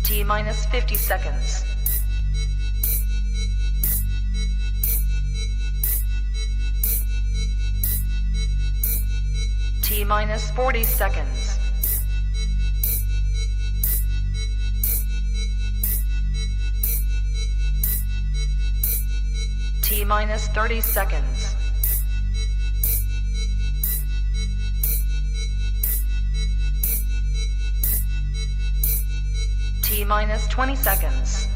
T minus 50 seconds. T minus 40 seconds. T minus 30 seconds. T minus 20 seconds.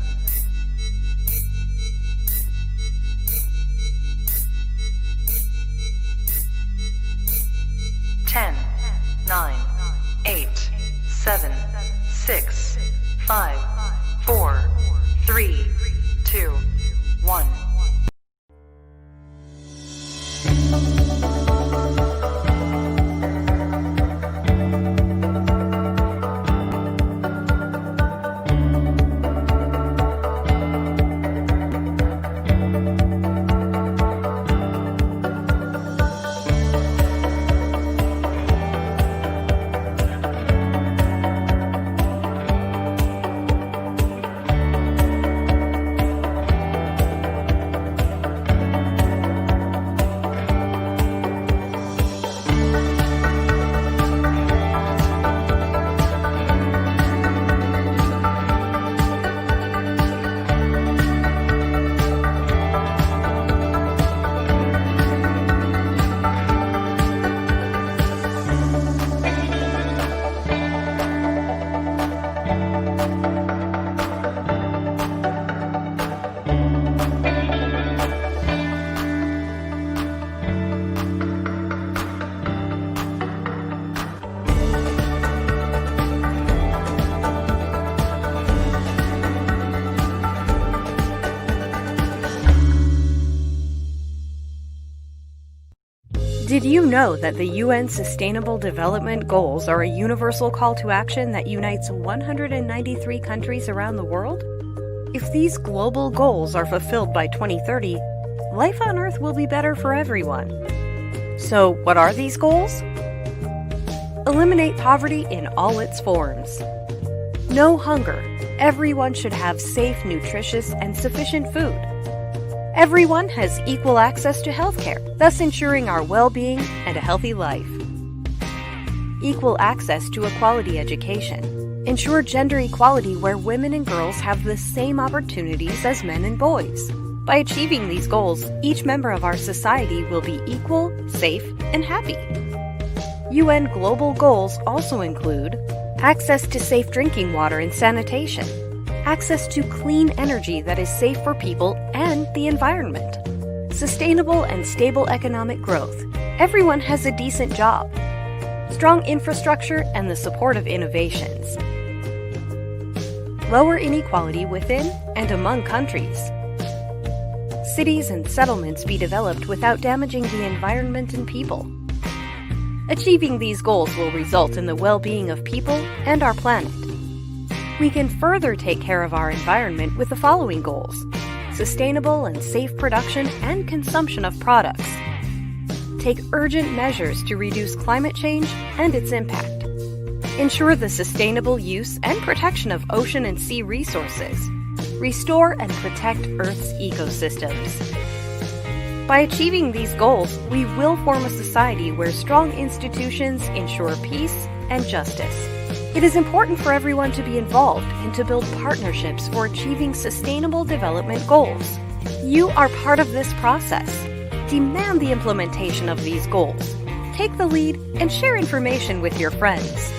Ten, 9, 8, 7, 6, 5, 4, 3, 2, 1. Did you know that the UN Sustainable Development Goals are a universal call to action that unites 193 countries around the world? If these global goals are fulfilled by 2030, life on Earth will be better for everyone. So, what are these goals? Eliminate poverty in all its forms. No hunger. Everyone should have safe, nutritious, and sufficient food. Everyone has equal access to healthcare, thus ensuring our well-being and a healthy life. Equal access to a quality education. Ensure gender equality where women and girls have the same opportunities as men and boys. By achieving these goals, each member of our society will be equal, safe, and happy. UN global goals also include access to safe drinking water and sanitation, access to clean energy that is safe for people and the environment, sustainable and stable economic growth. Everyone has a decent job, strong infrastructure, and the support of innovations. Lower inequality within and among countries. Cities and settlements be developed without damaging the environment and people. Achieving these goals will result in the well-being of people and our planet. We can further take care of our environment with the following goals: sustainable and safe production and consumption of products. Take urgent measures to reduce climate change and its impact. Ensure the sustainable use and protection of ocean and sea resources. Restore and protect Earth's ecosystems. By achieving these goals, we will form a society where strong institutions ensure peace and justice. It is important for everyone to be involved and to build partnerships for achieving sustainable development goals. You are part of this process. Demand the implementation of these goals. Take the lead and share information with your friends.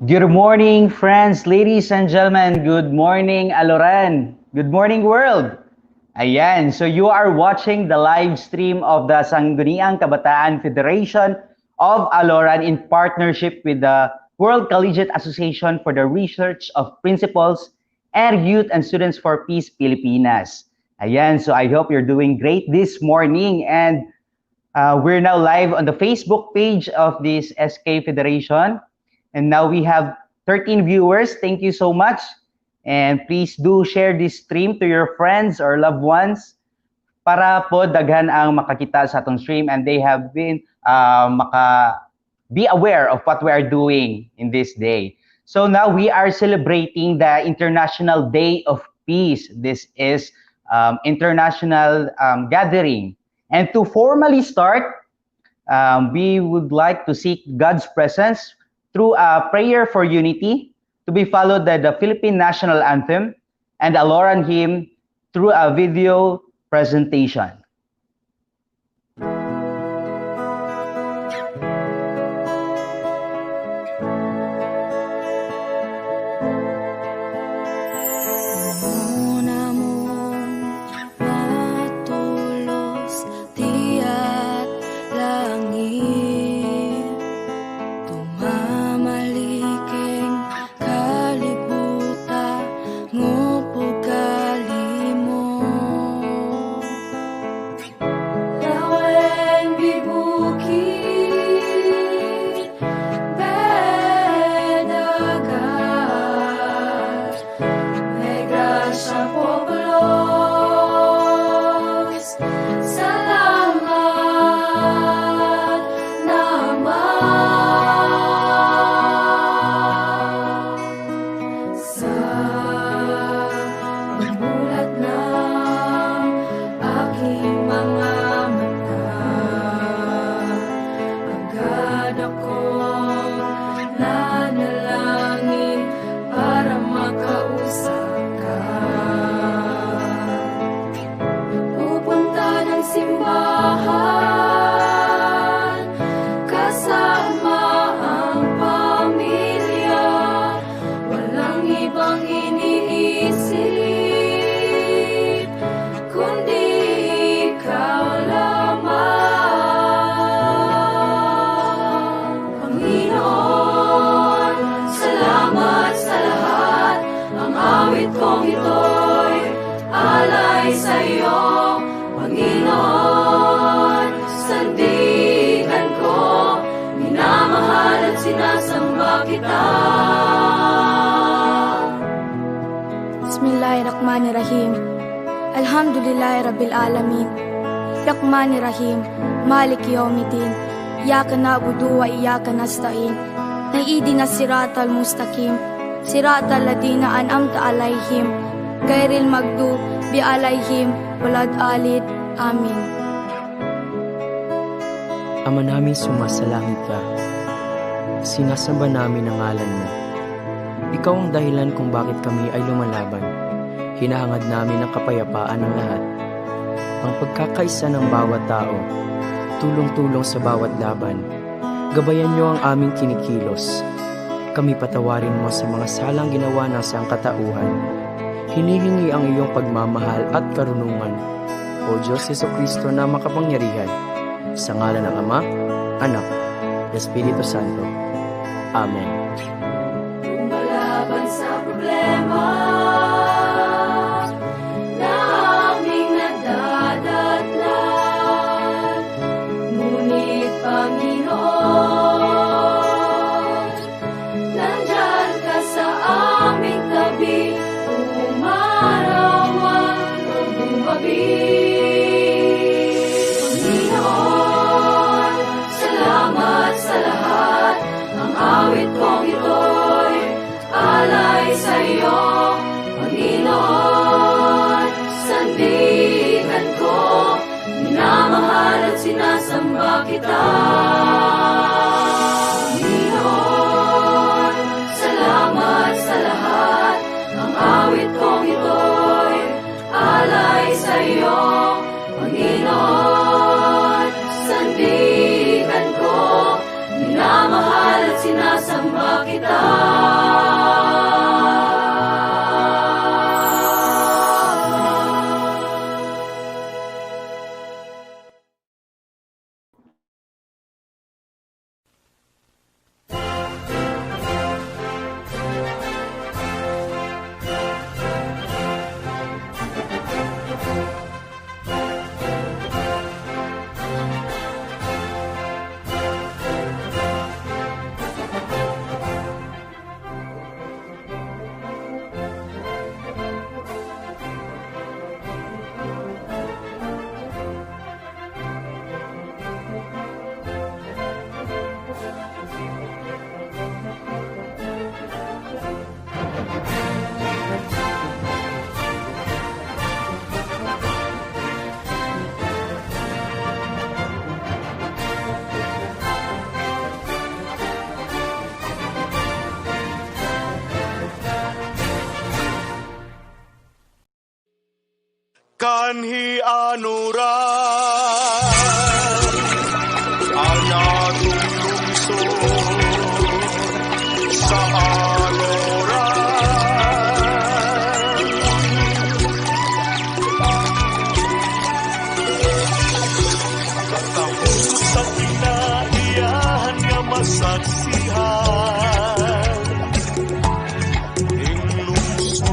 Good morning, friends, ladies and gentlemen. Good morning, Aloran. Good morning, world. Ayan, so you are watching the live stream of the Sangguniang Kabataan Federation of Aloran in partnership with the World Collegiate Association for the Research of Principles and Youth and Students for Peace, Pilipinas. Ayan, so I hope you're doing great this morning, and we're now live on the Facebook page of this SK Federation. And now we have 13 viewers. Thank you so much. And please do share this stream to your friends or loved ones para po daghan ang makakita sa atong stream and they have been be aware of what we are doing in this day. So now we are celebrating the International Day of Peace. This is international gathering. And to formally start, we would like to seek God's presence through a prayer for unity, to be followed by the Philippine National Anthem and the Aloran hymn through a video presentation. Bismillahirrahmanirrahim. Alhamdulillahi Rabbil Alamin. Rahmanirrahim. Malik Yawmiddin. Iyaka na'budu wa iyaka nasta'in. Ihdina siratal mustaqim. Siratal ladina an'amta alaihim. Ghairil maghdubi alaihim waladdallin. Amin. Ama namin sumasalangit ka. Sinasamba namin ang ngalan mo. Ikaw ang dahilan kung bakit kami ay lumalaban. Hinahangad namin ang kapayapaan ng lahat. Ang pagkakaisa ng bawat tao, tulong-tulong sa bawat laban. Gabayan niyo ang aming kinikilos. Kami patawarin mo sa mga salang ginawa ng sangkatauhan. Hinihingi ang iyong pagmamahal at karunungan. O Diyos Jesucristo na makapangyarihan. Sa ngalan ng Ama, Anak, Espiritu Santo. Amen. Lumalaban sa problema na aming nadadatnan, ngunit Panginoon, nandyan ka sa aming tabi, umarawan o bumabi. Panginoon, salamat sa lahat, ang awit kong ito'y alay sa iyo, Panginoon. Sandigan ko, minamahal at sinasamba kita. Panginoon, salamat sa lahat, ang awit kong ito'y alay sa iyo, Panginoon. Sandigan ko, minamahal at sinasamba kita. kanhi Aloran, ang atong lungsod sa Aloran. Katapos sa kinaiyahan nga masaksihan, ing lungsod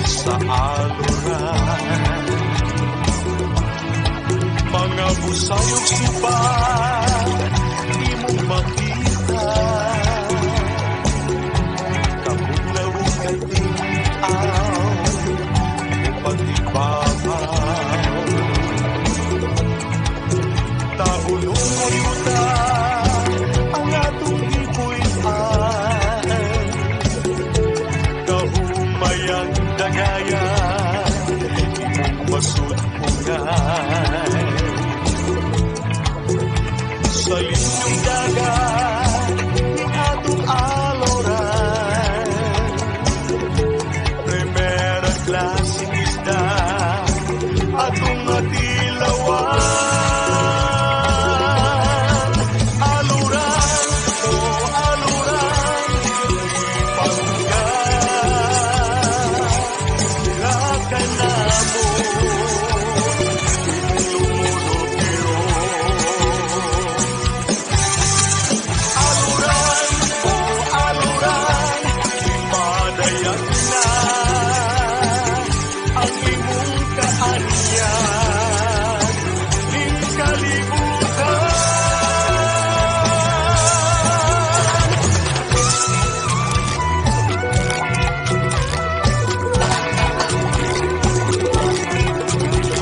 sa Aloran. Mga busayog subat, di mo makita. Kabulawang katinaw, pag-ibabaw. Tahulong ayuda, ang atong ipuitan. Kahumayang dagayan, imong masudpungan. Sa linyong dagat, ng atong Aloran. Primera klaseng isda, atong atilawan. Aloran, oh Aloran, ipangga, lakan na mo, lumulupiro. Aloran, oh Aloran, ipadayan na ang imong kaanyan, ning kalibutan.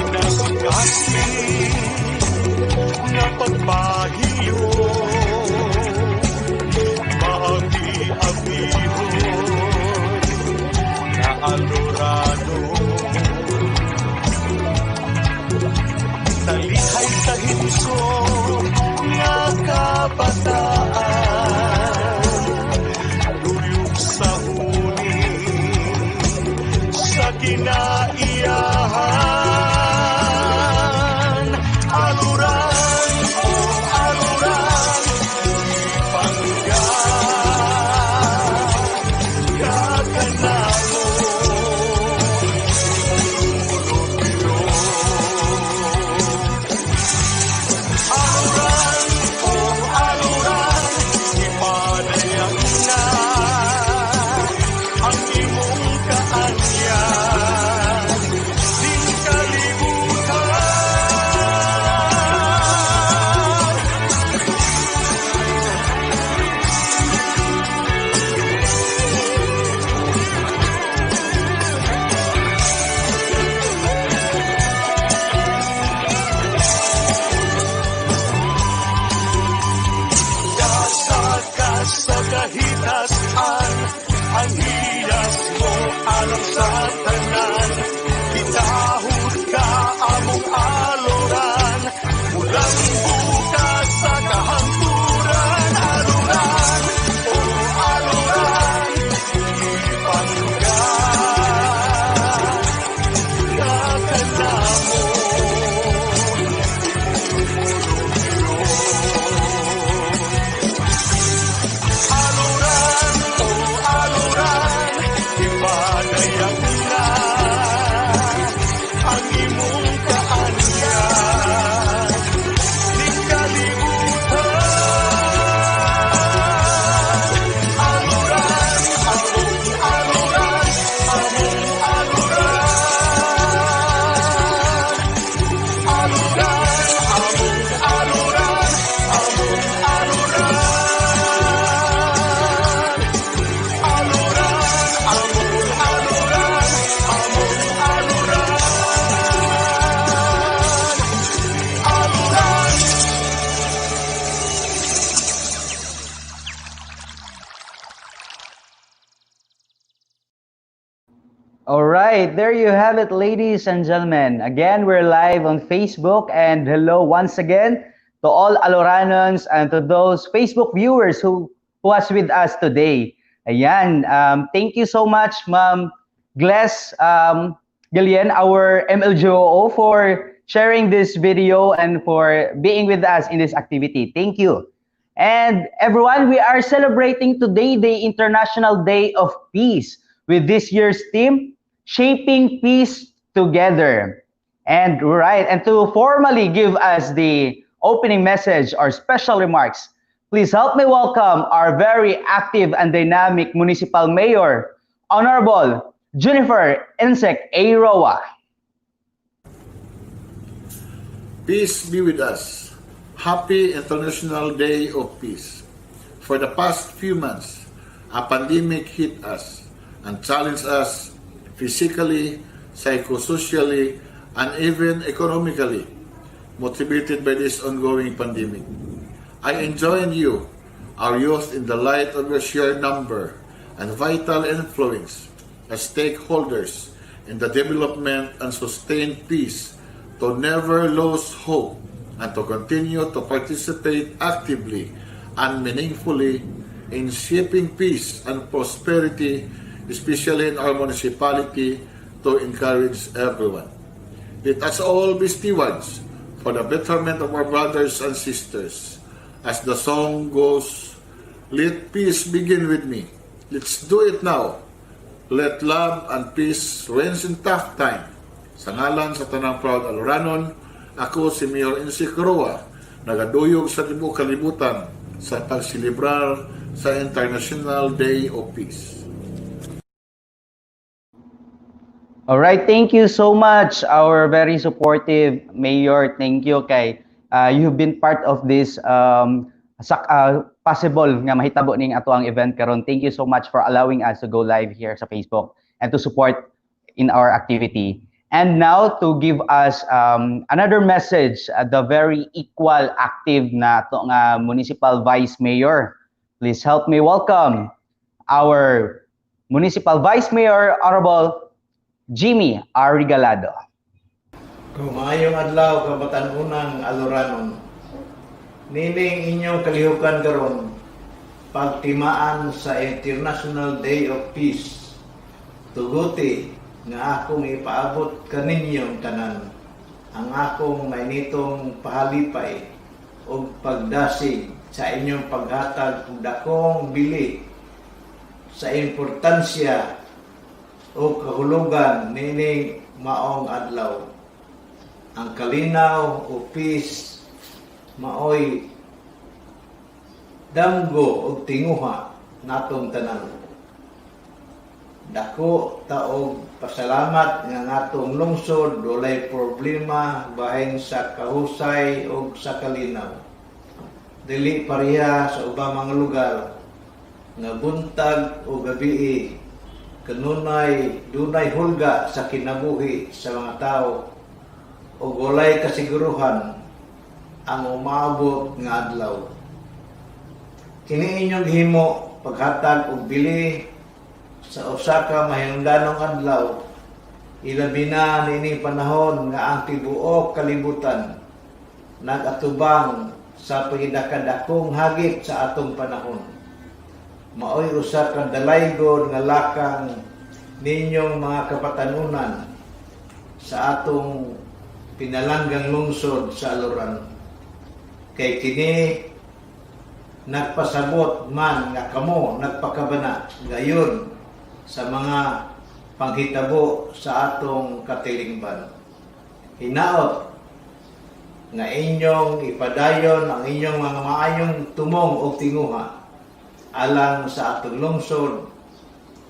Nasikasi nga pagbahiyo, maabi-abihon na Alorano. Nalihay sa hinso nga kabataan, luyog sa huni sa kinaiyahan. Aloran, oh Aloran, ipangga, kaganamo, lumulupiro. Aloran, oh Aloran, ipadayan na ang imong kaanyan, ning kalibutan. Dasaka sa kahitasan, ang hiyas mo alam sa tanan. Kitahod ka among Aloran, mulang bukas sa kahangturan. Aloran, oh Aloran, ipangga, kaganamo, Aloran, oh Aloran, ipadayan na ang imong kaanyan, ning kalibutan. Aloran, among Aloran, among Aloran. Aloran, among Aloran, among Aloran. Aloran, among Aloran, among Aloran. Aloran. All right, there you have it, ladies and gentlemen. Again, we're live on Facebook, and hello once again to all Aloranons and to those Facebook viewers who was with us today. Ayan, thank you so much, Ma'am Gless Gillian, our MLGOO, for sharing this video and for being with us in this activity. Thank you. And everyone, we are celebrating today the International Day of Peace with this year's theme, Shaping Peace Together. And right, and to formally give us the opening message or special remarks, please help me welcome our very active and dynamic municipal mayor, Honorable Jennifer Insek Eiroa. Peace be with us. Happy International Day of Peace. For the past few months, a pandemic hit us and challenged us physically, psychosocially, and even economically, motivated by this ongoing pandemic. I enjoin you, our youth, in the light of your sheer number and vital influence as stakeholders in the development and sustained peace, to never lose hope and to continue to participate actively and meaningfully in shaping peace and prosperity, especially in our municipality, to encourage everyone. Let us all be stewards for the betterment of our brothers and sisters. As the song goes, let peace begin with me. Let's do it now. Let love and peace reign in tough time. Sa ngalan sa tanang proud Aloranon, ako si Mayor Insek Eiroa, nagaduyog sa tibuok kalibutan sa pagsilibrar sa International Day of Peace. All right, thank you so much, our very supportive mayor. Thank you kay you've been part of this possible nga mahitabo ning ato ang event karon. Thank you so much for allowing us to go live here sa Facebook and to support in our activity. And now to give us another message, the very equal active na ato nga municipal vice mayor. Please help me welcome our municipal vice mayor, Honorable Jimmy R. Regalado. Kumayong adlaw kabatan-unang Aloranon. Nining inyong kalihukan karon pagtimaan sa International Day of Peace. Tuguti nga akong ipaabot kaninyong tanan ang akong mainitong pahalipay o pagdasig sa inyong paghatag og dakong bili sa importansya o kahulugan nining maong adlaw. Ang kalinaw o peace maoy damgo o tinguha natong tanan. Dako taog pasalamat nga natong lungsod walay problema bahin sa kahusay o sa kalinaw. Dili pareha sa ubang mga lugar nga buntag o gabii dunay hulga sa kinabuhi sa mga tao o walay kasiguruhan ang umaabot nga adlaw. Kini inyong himo paghatag og bili sa usa ka mahinungdanong adlaw, ilabi na niining panahon nga ang tibuok kalibutan nagatubang sa pagidakadakong hagit sa atong panahon. Maoy usa ka dalaygon nga lakang ninyong mga kapatanunan sa atong pinalanggang lungsod sa Aloran. Kay kini nagpasabot man nga kamo nagpakabana gayon sa mga panghitabo sa atong katilingban. Hinaot nga inyong ipadayon ang inyong mga maayong tumong o tinguha alang sa atong lungsod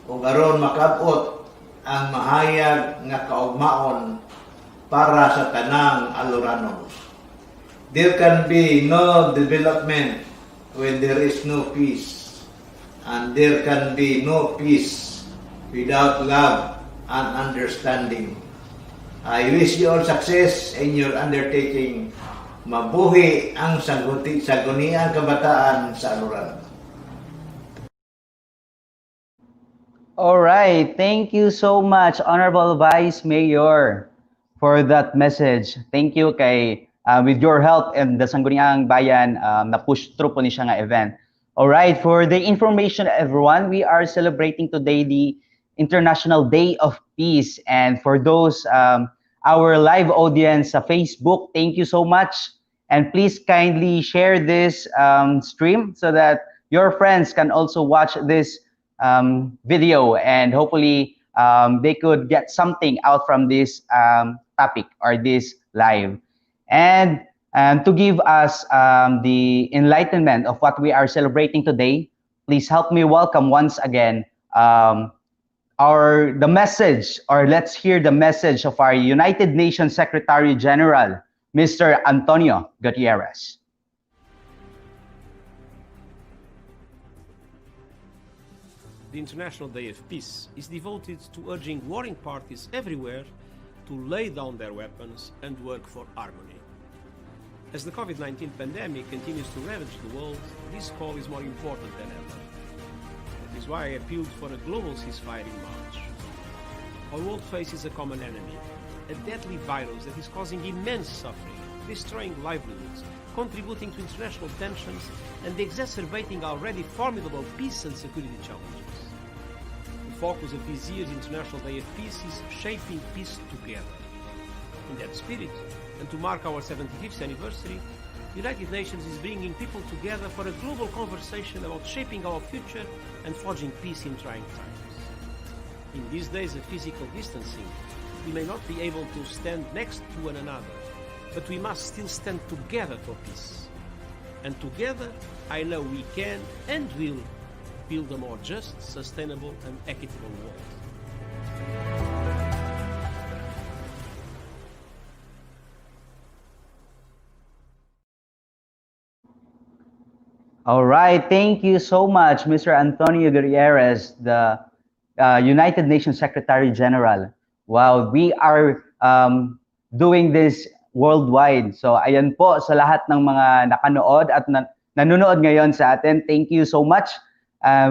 ug aron makabot ang mahayag nga kaugmaon para sa tanang Aloranon. There can be no development when there is no peace, and there can be no peace without love and understanding. I wish you all success in your undertaking. Mabuhi ang saguniang kabataan sa Aloran. All right, thank you so much, Honorable Vice Mayor, for that message. Thank you kay with your help and the Sangguniang Bayan na push through po ni siya nga event. All right, for the information everyone, we are celebrating today the International Day of Peace. And for those our live audience sa Facebook, thank you so much. And please kindly share this stream so that your friends can also watch this video, and hopefully they could get something out from this topic or this live. And to give us the enlightenment of what we are celebrating today, please help me welcome once again the message, or let's hear the message of our United Nations Secretary General, Mr. Antonio Gutierrez. The International Day of Peace is devoted to urging warring parties everywhere to lay down their weapons and work for harmony. As the COVID-19 pandemic continues to ravage the world, this call is more important than ever. That is why I appealed for a global ceasefire in March. Our world faces a common enemy, a deadly virus that is causing immense suffering, destroying livelihoods, contributing to international tensions, and exacerbating already formidable peace and security challenges. The focus of this year's International Day of Peace is shaping peace together. In that spirit, and to mark our 75th anniversary, the United Nations is bringing people together for a global conversation about shaping our future and forging peace in trying times. In these days of physical distancing, we may not be able to stand next to one another, but we must still stand together for peace. And together, I know we can and will build a more just, sustainable, and equitable world. All right, thank you so much, Mr. Antonio Gutierrez, the United Nations Secretary General. Wow, we are doing this worldwide. So ayan po sa lahat ng mga nakanood at nanonood ngayon sa atin. Thank you so much.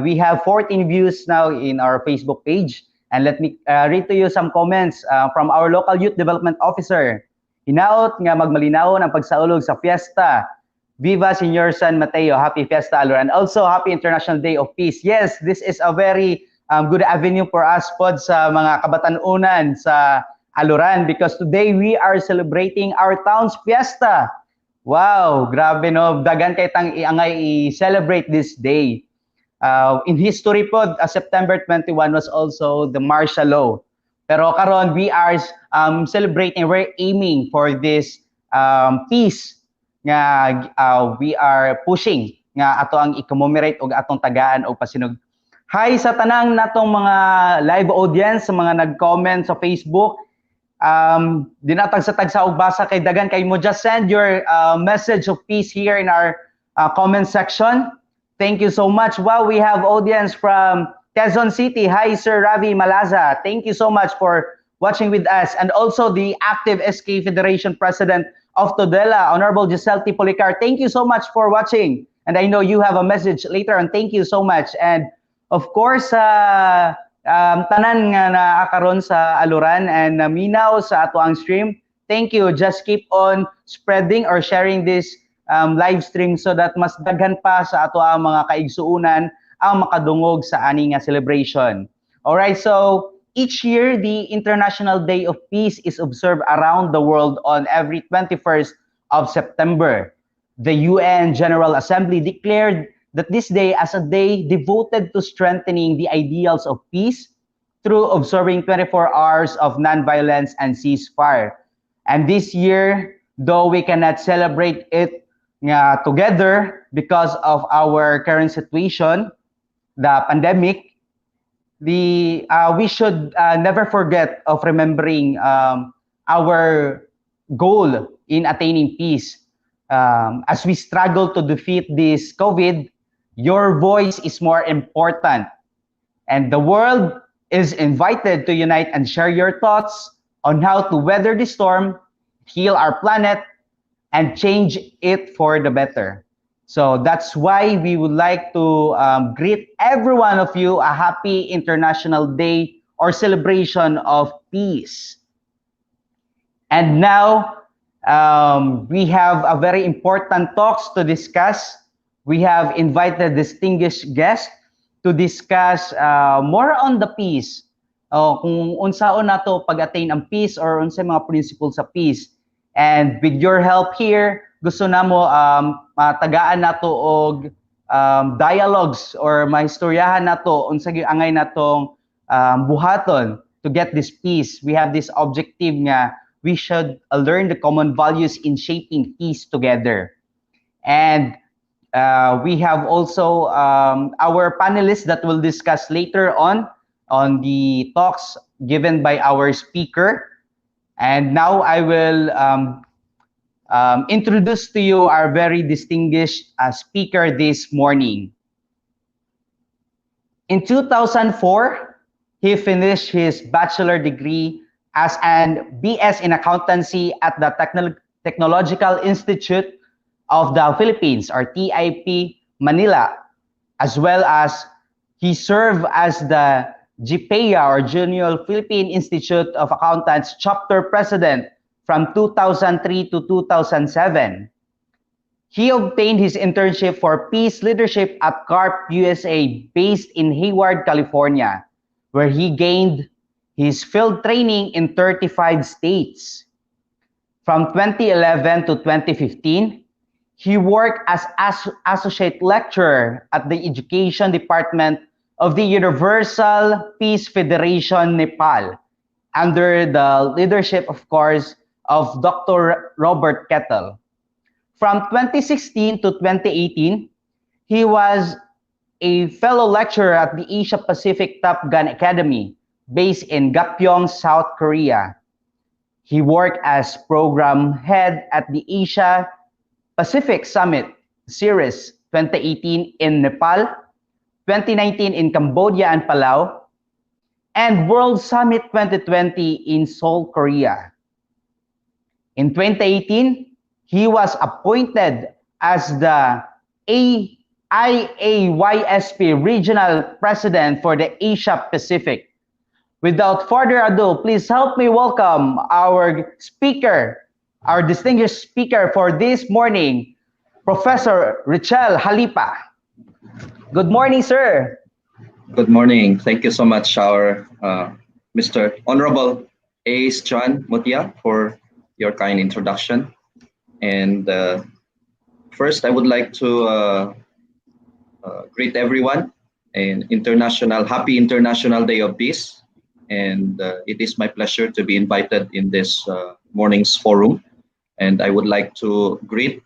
We have 14 views now in our Facebook page. And let me read to you some comments from our local youth development officer. Hinaot nga magmalinaw ang pagsaulog sa fiesta. Viva Senior San Mateo. Happy Fiesta, Aloran. Also, Happy International Day of Peace. Yes, this is a very good avenue for us pod sa mga kabatanunan sa Aloran, because today we are celebrating our town's fiesta. Wow, grabe no. Dagan kay tang iangay i-celebrate this day. In history pod, September 21 was also the martial law. Pero karon we are celebrating, we're aiming for this peace nga we are pushing nga ato ang i-commemorate og atong tagaan og pasinog. Hi sa tanang natong mga live audience, sa mga nag-comment sa Facebook. Dinatag sa tagsa og basa kay dagan kay mo, just send your message of peace here in our comment section. Thank you so much. Wow, we have audience from Quezon City. Hi Sir Ravi Malaza. Thank you so much for watching with us, and also the active SK Federation President of Todela, Honorable Giselle T. Policar. Thank you so much for watching. And I know you have a message later on. Thank you so much. And of course, tanan nga naakaron sa Aloran and naminaw sa ato ang stream. Thank you. Just keep on spreading or sharing this live stream so that mas daghan pa sa ato ang mga kaigsuunan ang makadungog sa ani nga celebration. All right, so each year, the International Day of Peace is observed around the world on every 21st of September. The UN General Assembly declared that this day as a day devoted to strengthening the ideals of peace through observing 24 hours of nonviolence and ceasefire. And this year, though we cannot celebrate it together because of our current situation, the pandemic, we should never forget of remembering our goal in attaining peace. As we struggle to defeat this COVID, your voice is more important. And the world is invited to unite and share your thoughts on how to weather the storm, heal our planet, and change it for the better. So that's why we would like to greet every one of you a happy International Day or celebration of peace. And now we have a very important talks to discuss. We have invited distinguished guests to discuss more on the peace kung unsaon nato pag-attain ang peace or unsay mga principles sa peace. And with your help here, gusto namo matagaan nato og dialogues or mahistoryahan nato unsa gyud angay natong buhaton to get this peace. We have this objective nga we should learn the common values in shaping peace together. And we have also our panelists that will discuss later on the talks given by our speaker. And now I will introduce to you our very distinguished speaker this morning. In 2004, he finished his bachelor degree as an BS in accountancy at the Technological Institute of the Philippines, or TIP Manila, as well as he served as the JPEA, or Junior Philippine Institute of Accountants chapter president from 2003 to 2007. He obtained his internship for peace leadership at CARP USA, based in Hayward, California, where he gained his field training in 35 states. From 2011 to 2015, he worked as associate lecturer at the education department of the Universal Peace Federation Nepal, under the leadership, of course, of Dr. Robert Kettle. From 2016 to 2018, he was a fellow lecturer at the Asia Pacific Top Gun Academy, based in Gapyeong, South Korea. He worked as program head at the Asia Pacific Summit Series 2018 in Nepal, 2019 in Cambodia and Palau, and World Summit 2020 in Seoul, Korea. In 2018, he was appointed as the IAYSP Regional President for the Asia Pacific. Without further ado, please help me welcome our speaker, our distinguished speaker for this morning, Professor Richel Halipa. Good morning, sir. Good morning. Thank you so much, our Mr. Honorable Ace John Mutia, for your kind introduction. And first, I would like to greet everyone an Happy International Day of Peace. And it is my pleasure to be invited in this morning's forum. And I would like to greet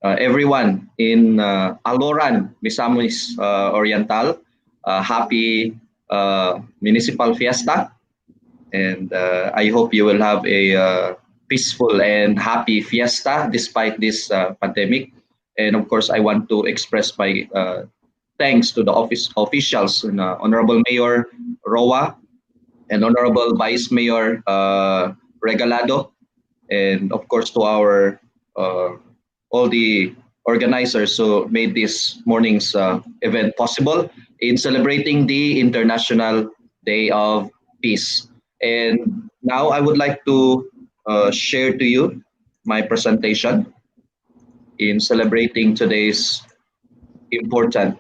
everyone in Aloran, Misamis Oriental. Happy Municipal Fiesta. And I hope you will have a peaceful and happy fiesta despite this pandemic. And of course, I want to express my thanks to the officials, Honorable Mayor Roa and Honorable Vice Mayor Regalado, and of course to our all the organizers who made this morning's event possible in celebrating the International Day of Peace. And now I would like to share to you my presentation in celebrating today's important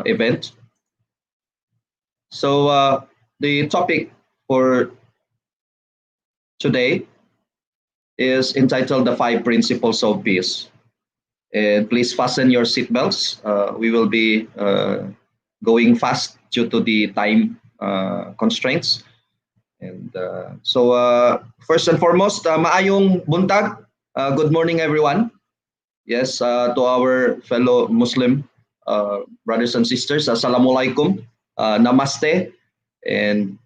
event. So the topic for today is entitled The 5 Principles of Peace. And please fasten your seatbelts. We will be going fast due to the time constraints. And so first and foremost, maayong buntag. Good morning, everyone. Yes, to our fellow Muslim brothers and sisters, assalamualaikum, namaste. And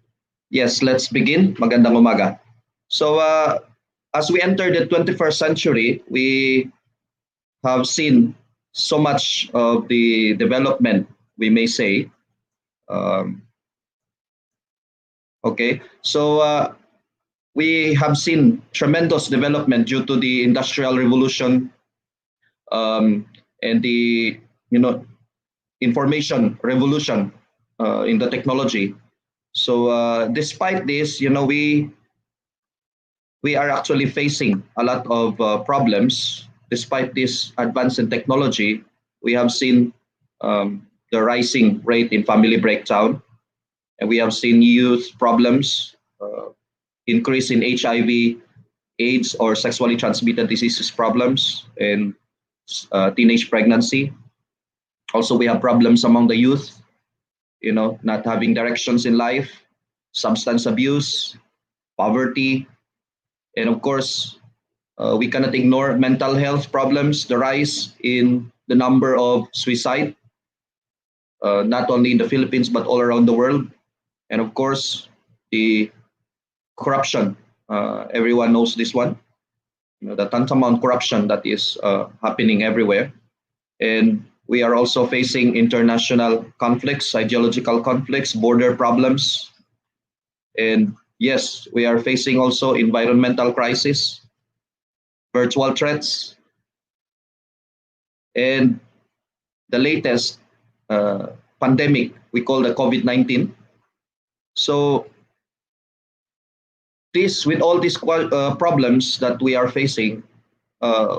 yes, let's begin. Magandang umaga. So as we enter the 21st century, we have seen so much of the development, we may say. Okay, so we have seen tremendous development due to the Industrial Revolution and the information revolution in the technology. So despite this, we are actually facing a lot of problems. Despite this advance in technology, we have seen the rising rate in family breakdown and we have seen youth problems, increase in HIV, AIDS, or sexually transmitted diseases problems, and teenage pregnancy. Also, we have problems among the youth, not having directions in life, substance abuse, poverty, and of course, we cannot ignore mental health problems, the rise in the number of suicide, not only in the Philippines but all around the world, and of course, the corruption. Everyone knows this one. The tantamount corruption that is happening everywhere, and we are also facing international conflicts, ideological conflicts, border problems, and yes, we are facing also environmental crisis, virtual threats, and the latest pandemic we call the COVID-19. So with all these problems that we are facing,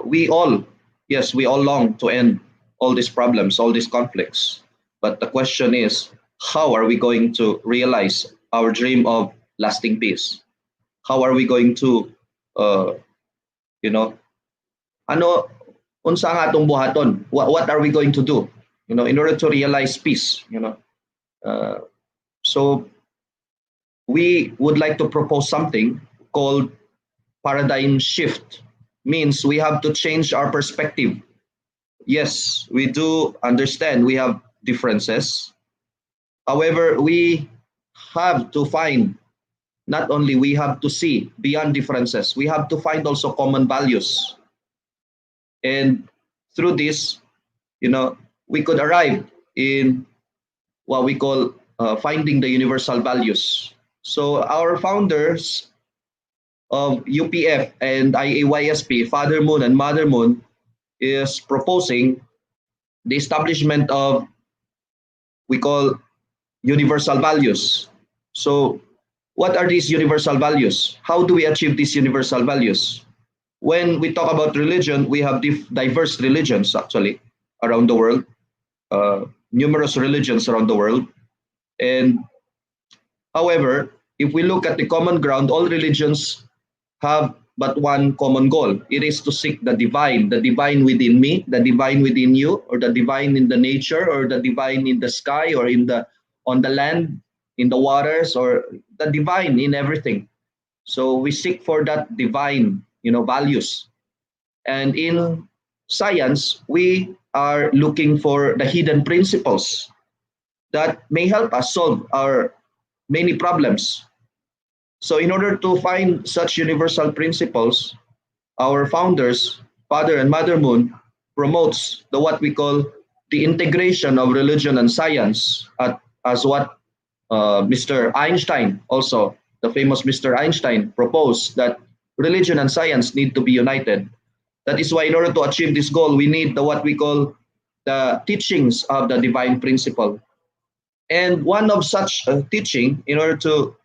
we all long to end all these problems, all these conflicts. But the question is, how are we going to realize our dream of lasting peace? How are we going to, unsa ang atong buhaton? What are we going to do, in order to realize peace? So we would like to propose something called paradigm shift. Means we have to change our perspective. Yes, we do understand we have differences. However, we have to find, not only we have to see beyond differences, we have to find also common values. And through this, we could arrive in what we call finding the universal values. So our founders of UPF and IAYSP, Father Moon and Mother Moon, is proposing the establishment of we call universal values. So what are these universal values? How do we achieve these universal values? When we talk about religion, we have diverse religions actually around the world, numerous religions around the world. And however, if we look at the common ground, all religions have but one common goal. It is to seek the divine within me, the divine within you, or the divine in the nature, or the divine in the sky, or on the land, in the waters, or the divine in everything. So we seek for that divine, values. And in science, we are looking for the hidden principles that may help us solve our many problems. So in order to find such universal principles, our founders, Father and Mother Moon, promotes what we call the integration of religion and science, as what Mr. Einstein, also the famous Mr. Einstein, proposed, that religion and science need to be united. That is why in order to achieve this goal, we need what we call the teachings of the divine principle. And one of such teaching, in order to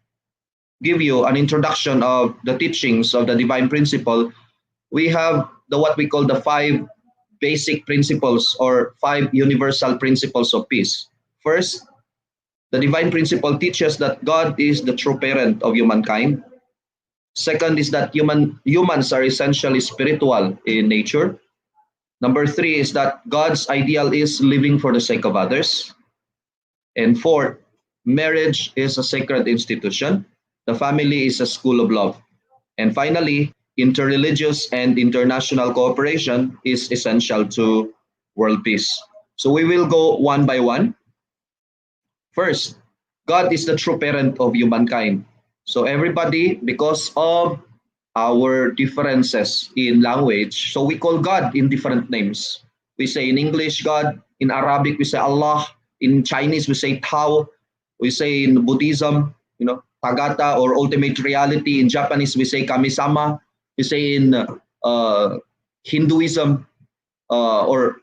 give you an introduction of the teachings of the divine principle, we have what we call the 5 basic principles or 5 universal principles of peace. First, the divine principle teaches that God is the true parent of humankind. Second is that humans are essentially spiritual in nature. Number 3 is that God's ideal is living for the sake of others. And 4, marriage is a sacred institution. The family is a school of love. And finally, interreligious and international cooperation is essential to world peace. So we will go one by one. First, God is the true parent of humankind. So everybody, because of our differences in language, so we call God in different names. We say in English, God. In Arabic, we say Allah. In Chinese, we say Tao. We say in Buddhism, Tagata or ultimate reality. In Japanese, we say Kami-sama. We say in Hinduism or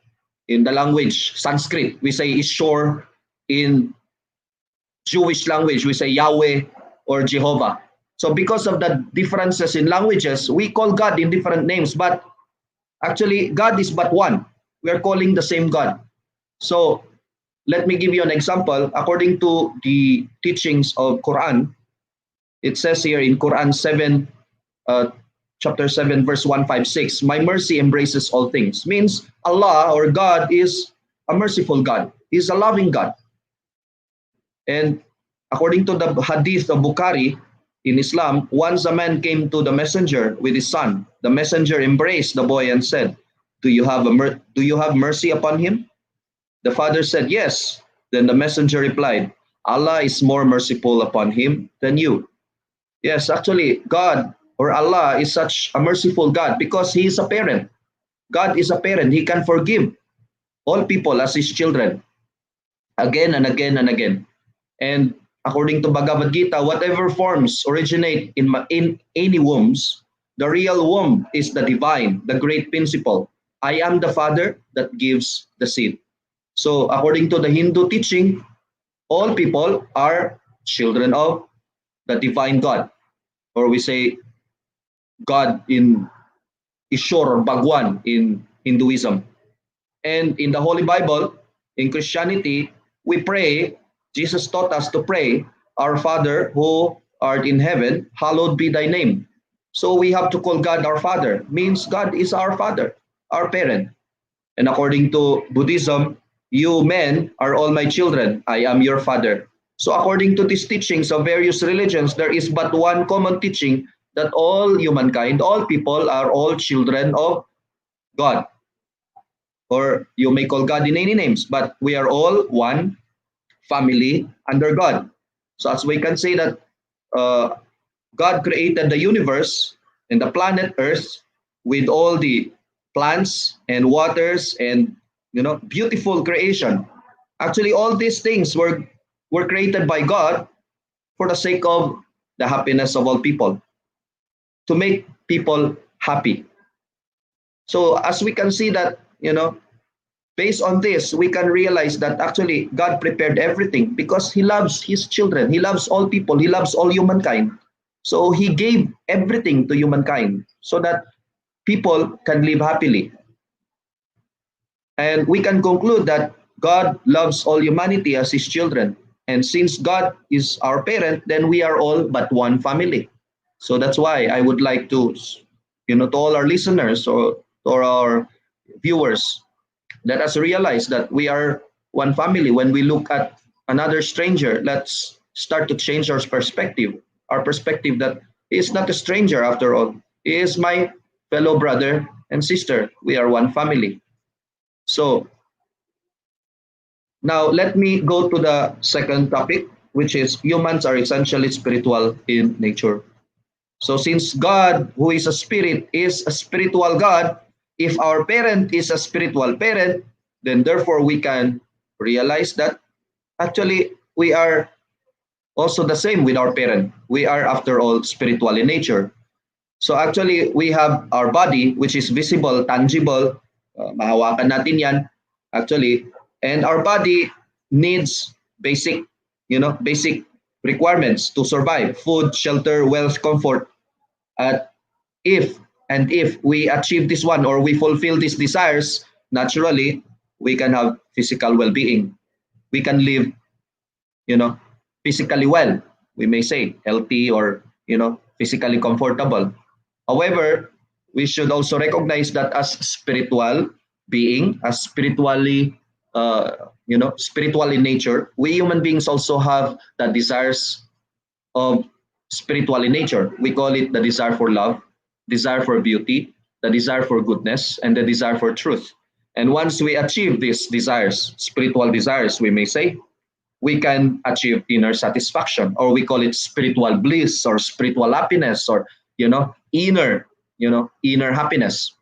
in the language Sanskrit, we say Ishor. In Jewish language, we say Yahweh or Jehovah. So because of the differences in languages, we call God in different names, but actually God is but one. We are calling the same God. So let me give you an example. According to the teachings of Quran, it says here in Quran 7, chapter 7, verse 156, my mercy embraces all things. Means Allah or God is a merciful God. He's a loving God. And according to the hadith of Bukhari in Islam, once a man came to the messenger with his son. The messenger embraced the boy and said, do you have mercy upon him? The father said, yes. Then the messenger replied, Allah is more merciful upon him than you. Yes, actually, God or Allah is such a merciful God because He is a parent. God is a parent. He can forgive all people as His children again and again and again. And according to Bhagavad Gita, whatever forms originate in any wombs, the real womb is the divine, the great principle. I am the father that gives the seed. So according to the Hindu teaching, all people are children of the divine God. Or we say God in Ishor or Bhagwan in Hinduism. And in the Holy Bible, in Christianity, we pray, Jesus taught us to pray, our Father who art in heaven, hallowed be thy name. So we have to call God our Father, means God is our Father, our parent. And according to Buddhism, you men are all my children, I am your father. So according to these teachings of various religions, there is but one common teaching that all humankind, all people are all children of God. Or you may call God in any names, but we are all one family under God. So as we can say that God created the universe and the planet Earth with all the plants and waters and beautiful creation. Actually, all these things were created by God for the sake of the happiness of all people, to make people happy. So as we can see that, based on this, we can realize that actually God prepared everything because He loves His children. He loves all people. He loves all humankind. So He gave everything to humankind so that people can live happily. And we can conclude that God loves all humanity as His children. And since God is our parent, then we are all but one family. So that's why I would like to, to all our listeners or our viewers, let us realize that we are one family. When we look at another stranger, let's start to change our perspective. Our perspective that he is not a stranger after all. He is my fellow brother and sister. We are one family. So now let me go to the second topic, which is humans are essentially spiritual in nature. So since God, who is a spirit, is a spiritual God, if our parent is a spiritual parent, then therefore we can realize that actually we are also the same with our parent. We are, after all, spiritual in nature. So actually, we have our body, which is visible, tangible, mahawakan natin yan, actually, and our body needs basic requirements to survive: food, shelter, wealth, comfort. If we achieve this one or we fulfill these desires, naturally, we can have physical well-being. We can live, physically well. We may say healthy or, physically comfortable. However, we should also recognize that as spiritual being, as spiritually, spiritual in nature, we human beings also have the desires of spiritual in nature. We call it the desire for love, desire for beauty, the desire for goodness, and the desire for truth. And once we achieve these desires, spiritual desires, we may say, we can achieve inner satisfaction, or we call it spiritual bliss or spiritual happiness, or inner happiness.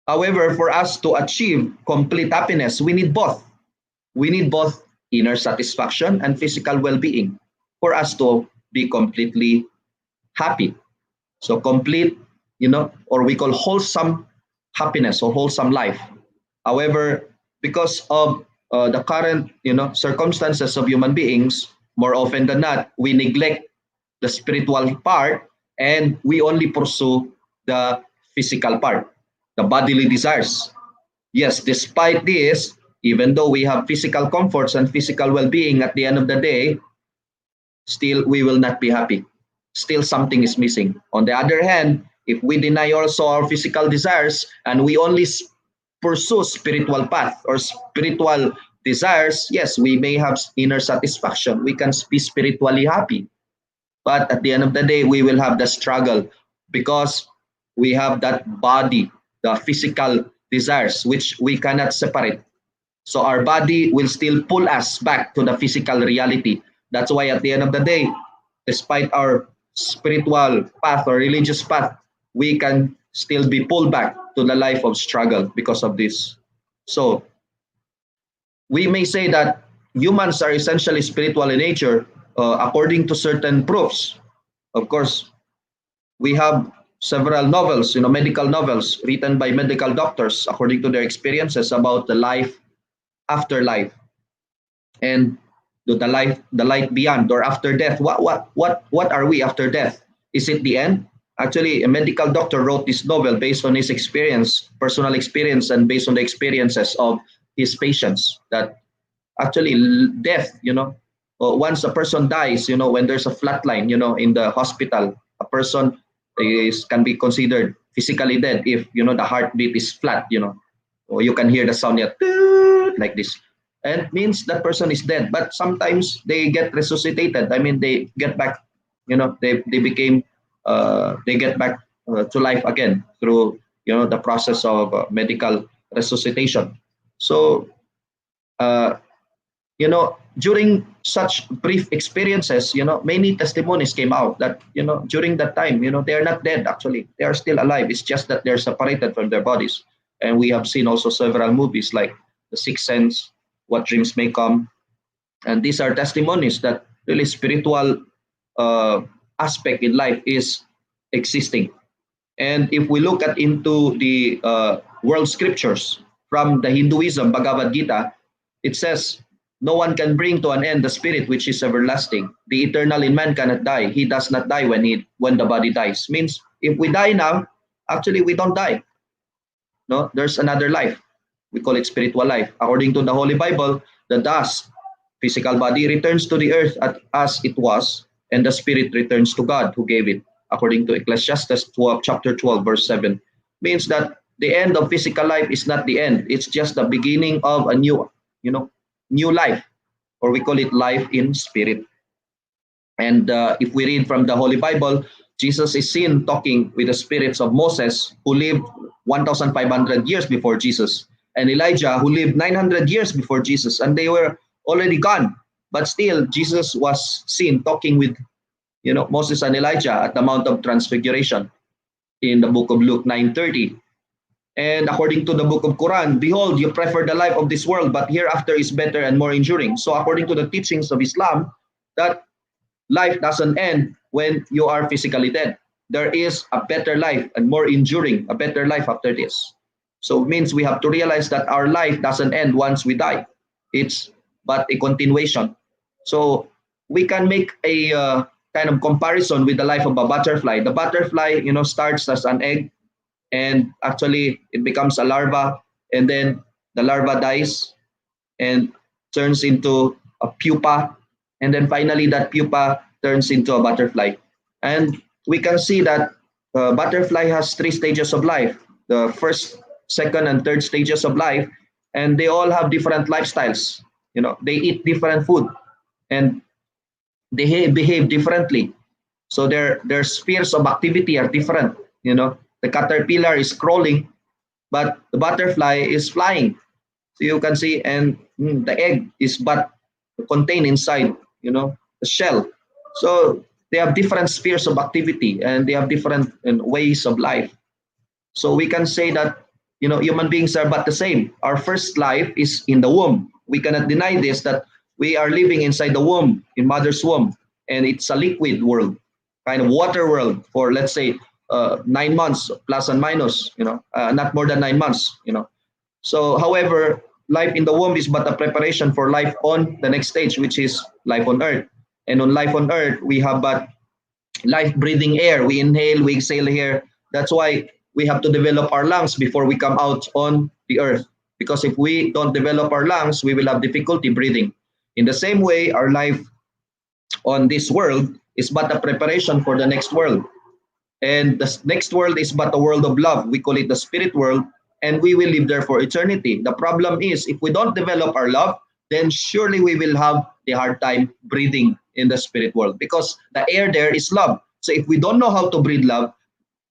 However, for us to achieve complete happiness, we need both. We need both inner satisfaction and physical well-being for us to be completely happy. So complete, or we call wholesome happiness or wholesome life. However, because of the current, circumstances of human beings, more often than not, we neglect the spiritual part and we only pursue the physical part, the bodily desires. Yes, despite this, Even though we have physical comforts and physical well-being, at the end of the day, still we will not be happy. Still something is missing. On the other hand, if we deny also our physical desires and we only pursue spiritual path or spiritual desires, yes, we may have inner satisfaction. We can be spiritually happy. But at the end of the day, we will have the struggle because we have that body, the physical desires, which we cannot separate. So our body will still pull us back to the physical reality. That's why at the end of the day, despite our spiritual path or religious path, we can still be pulled back to the life of struggle because of this. So we may say that humans are essentially spiritual in nature according to certain proofs. Of course, we have several novels, medical novels written by medical doctors according to their experiences about the life after life and the light beyond or after death. What are we after death? Is it the end? Actually, a medical doctor wrote this novel based on his experience, personal experience, and based on the experiences of his patients. That actually death, once a person dies, when there's a flat line, in the hospital, a person can be considered physically dead if the heartbeat is flat, or you can hear the sound yet like this, and means that person is dead. But sometimes they get resuscitated. I mean, they get back, they get back to life again through the process of medical resuscitation. So during such brief experiences, many testimonies came out that, during that time, they are not dead actually. They are still alive. It's just that they're separated from their bodies. And we have seen also several movies like The Sixth Sense, What Dreams May Come. And these are testimonies that really spiritual aspect in life is existing. And if we look into the world scriptures from the Hinduism, Bhagavad Gita, it says, no one can bring to an end the spirit which is everlasting. The eternal in man cannot die. He does not die when the body dies. Means if we die now, actually we don't die. No, there's another life. We call it spiritual life. According to the Holy Bible, the dust, physical body, returns to the earth as it was, and the spirit returns to God who gave it. According to Ecclesiastes 12, chapter 12, verse 7. Means that the end of physical life is not the end. It's just the beginning of a new life, or we call it life in spirit. And if we read from the Holy Bible, Jesus is seen talking with the spirits of Moses, who lived 1,500 years before Jesus, and Elijah, who lived 900 years before Jesus, and they were already gone. But still, Jesus was seen talking with Moses and Elijah at the Mount of Transfiguration in the book of Luke 9:30. And according to the book of Quran, behold, you prefer the life of this world, but hereafter is better and more enduring. So according to the teachings of Islam, that life doesn't end when you are physically dead. There is a better life and more enduring, a better life after this. So it means we have to realize that our life doesn't end once we die. It's but a continuation. So we can make a kind of comparison with the life of a butterfly. The butterfly, starts as an egg, and actually it becomes a larva, and then the larva dies and turns into a pupa, and then finally that pupa turns into a butterfly. And we can see that butterfly has 3 stages of life, the first, second, and third stages of life, and they all have different lifestyles. They eat different food and they behave differently. So their spheres of activity are different. The caterpillar is crawling, but the butterfly is flying. So you can see, and the egg is but contained inside, the shell. So they have different spheres of activity and they have different ways of life. So we can say that, human beings are but the same. Our first life is in the womb. We cannot deny this, that we are living inside the womb, in mother's womb, and it's a liquid world, kind of water world for, let's say, 9 months plus and minus, not more than 9 months, So, however, life in the womb is but a preparation for life on the next stage, which is life on earth. And on life on earth, we have but life-breathing air. We inhale, we exhale here. That's why we have to develop our lungs before we come out on the earth, Because if we don't develop our lungs, we will have difficulty breathing. In the same way, our life on this world is but a preparation for the next world. And the next world is but a world of love. We call it the spirit world, and we will live there for eternity. The problem is, if we don't develop our love, then surely we will have a hard time breathing in the spirit world, because the air there is love. So if we don't know how to breathe love,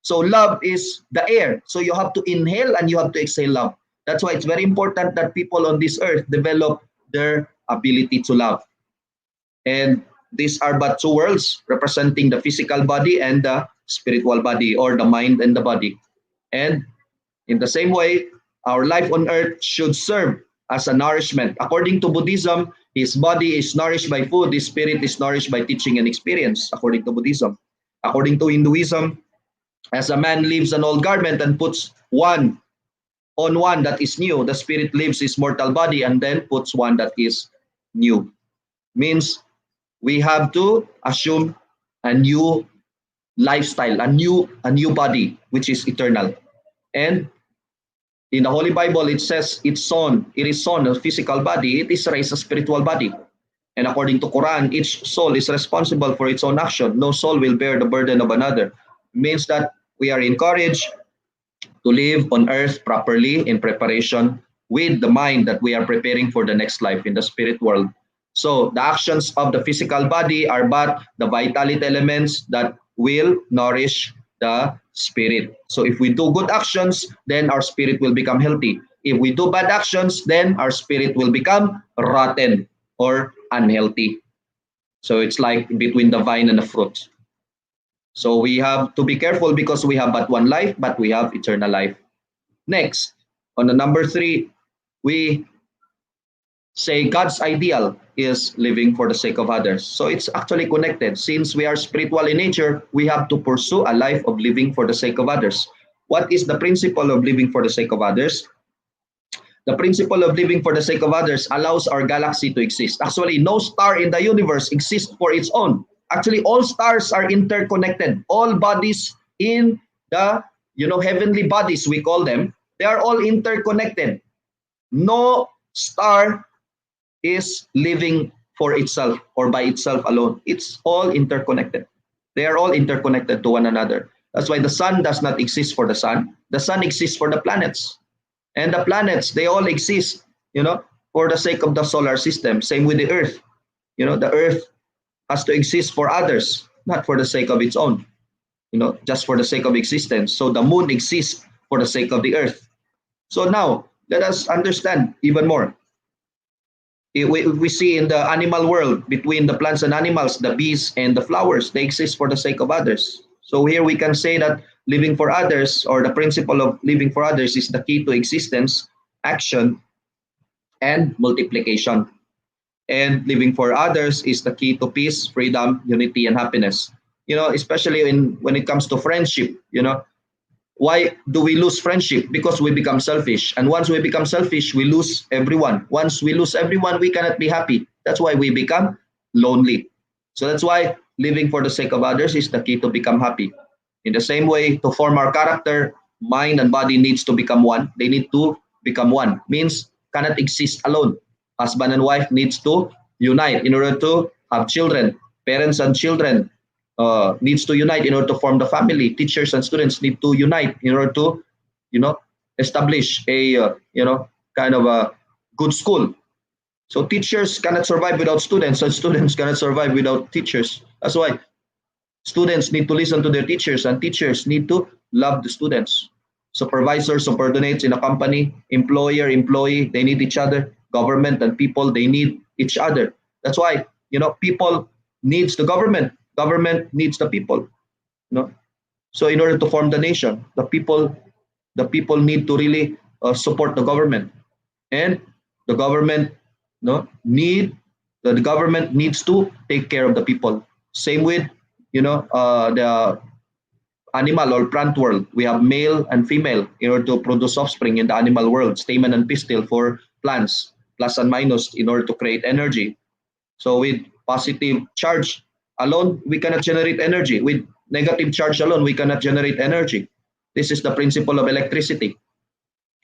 so love is the air. So you have to inhale and you have to exhale love. That's why it's very important that people on this earth develop their ability to love. And these are but two worlds representing the physical body and the spiritual body, or the mind and the body. And in the same way, our life on earth should serve as a nourishment. According to Buddhism, his body is nourished by food, his spirit is nourished by teaching and experience, according to Buddhism. According to Hinduism, as a man leaves an old garment and puts one on one that is new, the spirit leaves his mortal body and then puts one that is new. Means we have to assume a new lifestyle, a new body which is eternal. And in the Holy Bible, it says it is sown a physical body, it is raised a spiritual body. And according to Quran, each soul is responsible for its own action. No soul will bear the burden of another. It means that we are encouraged to live on earth properly in preparation with the mind that we are preparing for the next life in the spirit world. So the actions of the physical body are but the vitality elements that will nourish the spirit. So if we do good actions, then our spirit will become healthy. If we do bad actions, then our spirit will become rotten or unhealthy. So it's like between the vine and the fruit. So we have to be careful, because we have but one life, but we have eternal life. Next, on the number 3, we say God's ideal is living for the sake of others. So it's actually connected. Since we are spiritual in nature, we have to pursue a life of living for the sake of others. What is the principle of living for the sake of others? The principle of living for the sake of others allows our galaxy to exist. Actually, no star in the universe exists for its own. Actually, all stars are interconnected. All bodies in the heavenly bodies, we call them, they are all interconnected. No star is living for itself or by itself alone. It's all interconnected. They are all interconnected to one another. That's why the sun does not exist for the sun. The sun exists for the planets. And the planets, they all exist, for the sake of the solar system. Same with the earth. The earth has to exist for others, not for the sake of its own, just for the sake of existence. So the moon exists for the sake of the earth. So now, let us understand even more. We see in the animal world, between the plants and animals, the bees and the flowers, they exist for the sake of others. So here we can say that living for others, or the principle of living for others, is the key to existence, action, and multiplication. And living for others is the key to peace, freedom, unity, and happiness. Especially when it comes to friendship, why do we lose friendship? Because we become selfish. And once we become selfish, we lose everyone. Once we lose everyone, we cannot be happy. That's why we become lonely. So that's why living for the sake of others is the key to become happy. In the same way, to form our character, mind and body needs to become one. They need to become one. Means cannot exist alone. Husband and wife needs to unite in order to have children. Parents and children needs to unite in order to form the family. Teachers and students need to unite in order to, establish a, kind of a good school. So teachers cannot survive without students, and students cannot survive without teachers. That's why students need to listen to their teachers, and teachers need to love the students. Supervisor, subordinates in a company, employer, employee, they need each other. Government and people, they need each other. That's why, people needs the government. Government needs the people. So in order to form the nation, the people need to really support the government. And the government the government needs to take care of the people. Same with, the animal or plant world. We have male and female in order to produce offspring in the animal world, stamen and pistil for plants, plus and minus in order to create energy. So with positive charge alone, we cannot generate energy. With negative charge alone, we cannot generate energy. This is the principle of electricity.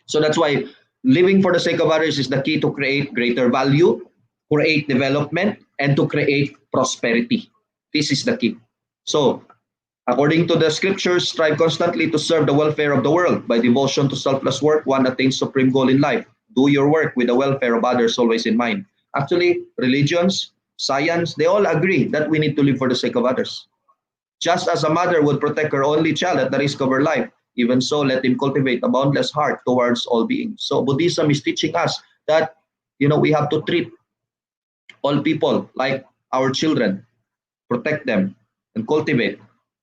So that's why living for the sake of others is the key to create greater value, create development, and to create prosperity. This is the key. So, according to the scriptures, strive constantly to serve the welfare of the world. By devotion to selfless work, one attains supreme goal in life. Do your work with the welfare of others always in mind. Actually, religions, science, they all agree that we need to live for the sake of others. Just as a mother would protect her only child at the risk of her life, even so let him cultivate a boundless heart towards all beings. So Buddhism is teaching us that we have to treat all people like our children, protect them, and cultivate.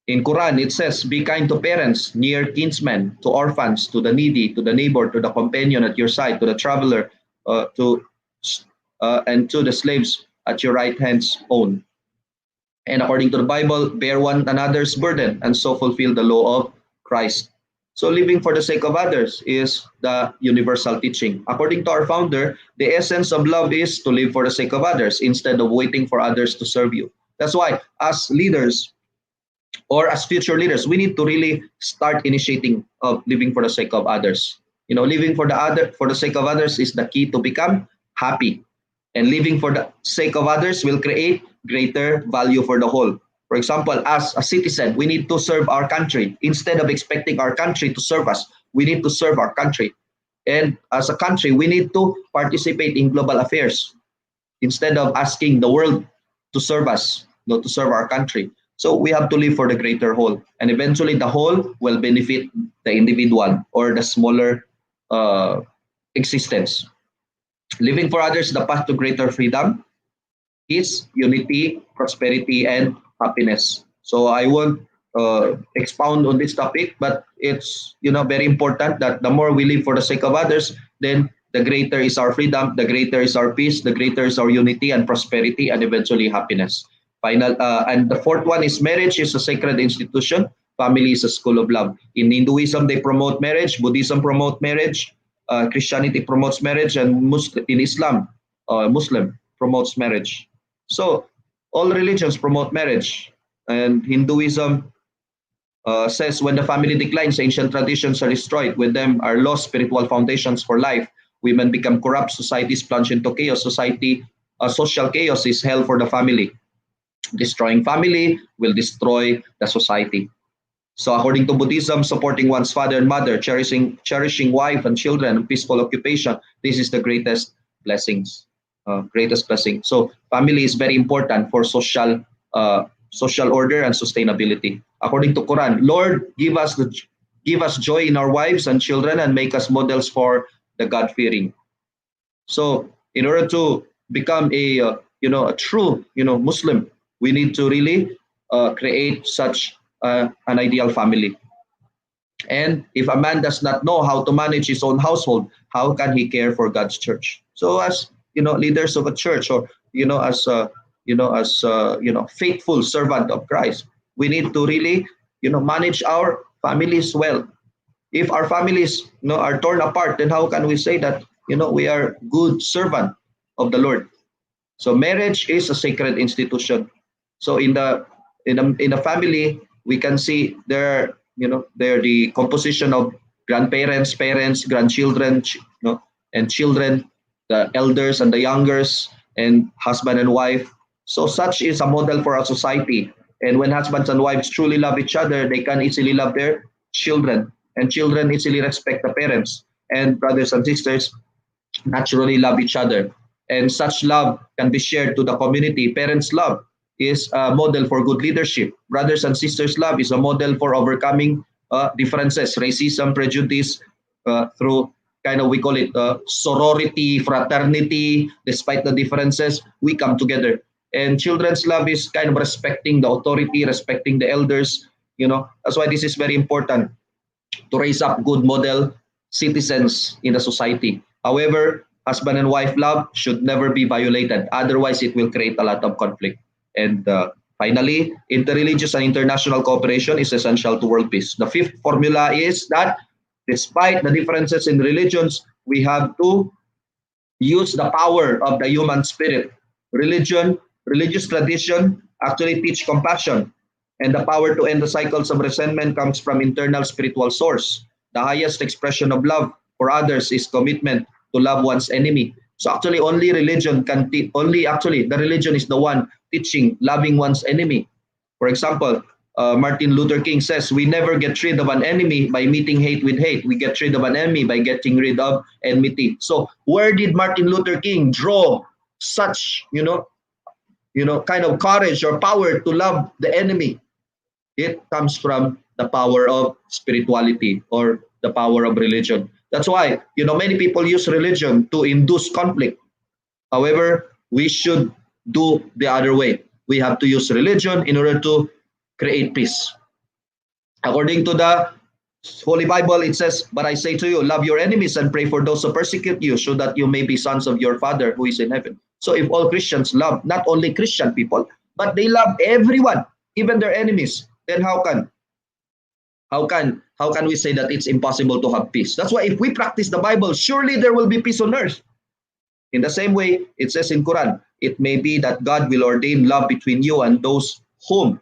In Quran, it says, be kind to parents, near kinsmen, to orphans, to the needy, to the neighbor, to the companion at your side, to the traveler, and to the slaves at your right hand's own. And according to the Bible, bear one another's burden and so fulfill the law of Christ. So living for the sake of others is the universal teaching. According to our founder, the essence of love is to live for the sake of others instead of waiting for others to serve you. That's why as leaders or as future leaders, we need to really start initiating of living for the sake of others. Living for the sake of others is the key to become happy. And living for the sake of others will create greater value for the whole. For example, as a citizen, we need to serve our country. Instead of expecting our country to serve us, we need to serve our country. And as a country, we need to participate in global affairs instead of asking the world to serve us, to serve our country. So we have to live for the greater whole. And eventually the whole will benefit the individual or the smaller existence. Living for others, the path to greater freedom is unity, prosperity, and happiness. So I won't expound on this topic, but it's very important that the more we live for the sake of others, then the greater is our freedom, the greater is our peace, the greater is our unity and prosperity, and eventually happiness. And the fourth one is marriage is a sacred institution. Family is a school of love. In Hinduism, they promote marriage. Buddhism promote marriage. Christianity promotes marriage, and in Islam, Muslim promotes marriage. So all religions promote marriage, and Hinduism says when the family declines, ancient traditions are destroyed. With them are lost spiritual foundations for life. Women become corrupt. Societies plunge into chaos. Social chaos is hell for the family. Destroying family will destroy the society. So according to Buddhism, supporting one's father and mother, cherishing wife and children, and peaceful occupation, this is the greatest blessings. Greatest blessing. So family is very important for social order and sustainability. According to Quran, Lord, give us joy in our wives and children, and make us models for the God-fearing. So in order to become a true Muslim, we need to really create such an ideal family. And if a man does not know how to manage his own household, how can he care for God's church? So as leaders of a church, or as faithful servant of Christ, we need to really manage our families well. If our families are torn apart, then how can we say that we are good servant of the Lord? So marriage is a sacred institution. So in the family, we can see there the composition of grandparents, parents, grandchildren, and children, the elders and the youngers, and husband and wife. So such is a model for our society. And when husbands and wives truly love each other, they can easily love their children, and children easily respect the parents, and brothers and sisters naturally love each other. And such love can be shared to the community. Parents' love is a model for good leadership. Brothers and sisters' love is a model for overcoming differences, racism, prejudice, through we call it sorority, fraternity. Despite the differences, we come together. And children's love is kind of respecting the authority, respecting the elders. That's why this is very important, to raise up good model citizens in the society. However, husband and wife love should never be violated. Otherwise, it will create a lot of conflict. And finally, interreligious and international cooperation is essential to world peace. The fifth formula is that despite the differences in religions, we have to use the power of the human spirit. Religious tradition actually teach compassion, and the power to end the cycles of resentment comes from internal spiritual source. The highest expression of love for others is commitment to love one's enemy. So actually, only religion can the religion is the one teaching loving one's enemy. For example, Martin Luther King says, we never get rid of an enemy by meeting hate with hate. We get rid of an enemy by getting rid of enmity. So where did Martin Luther King draw such, kind of courage or power to love the enemy? It comes from the power of spirituality or the power of religion. That's why, many people use religion to induce conflict. However, we should do the other way. We have to use religion in order to create peace. According to the Holy Bible, it says, but I say to you, love your enemies and pray for those who persecute you, so that you may be sons of your Father who is in heaven. So if all Christians love not only Christian people, but they love everyone, even their enemies, then how can we say that it's impossible to have peace? That's why if we practice the Bible, surely there will be peace on earth. In the same way, it says in Quran, it may be that God will ordain love between you and those whom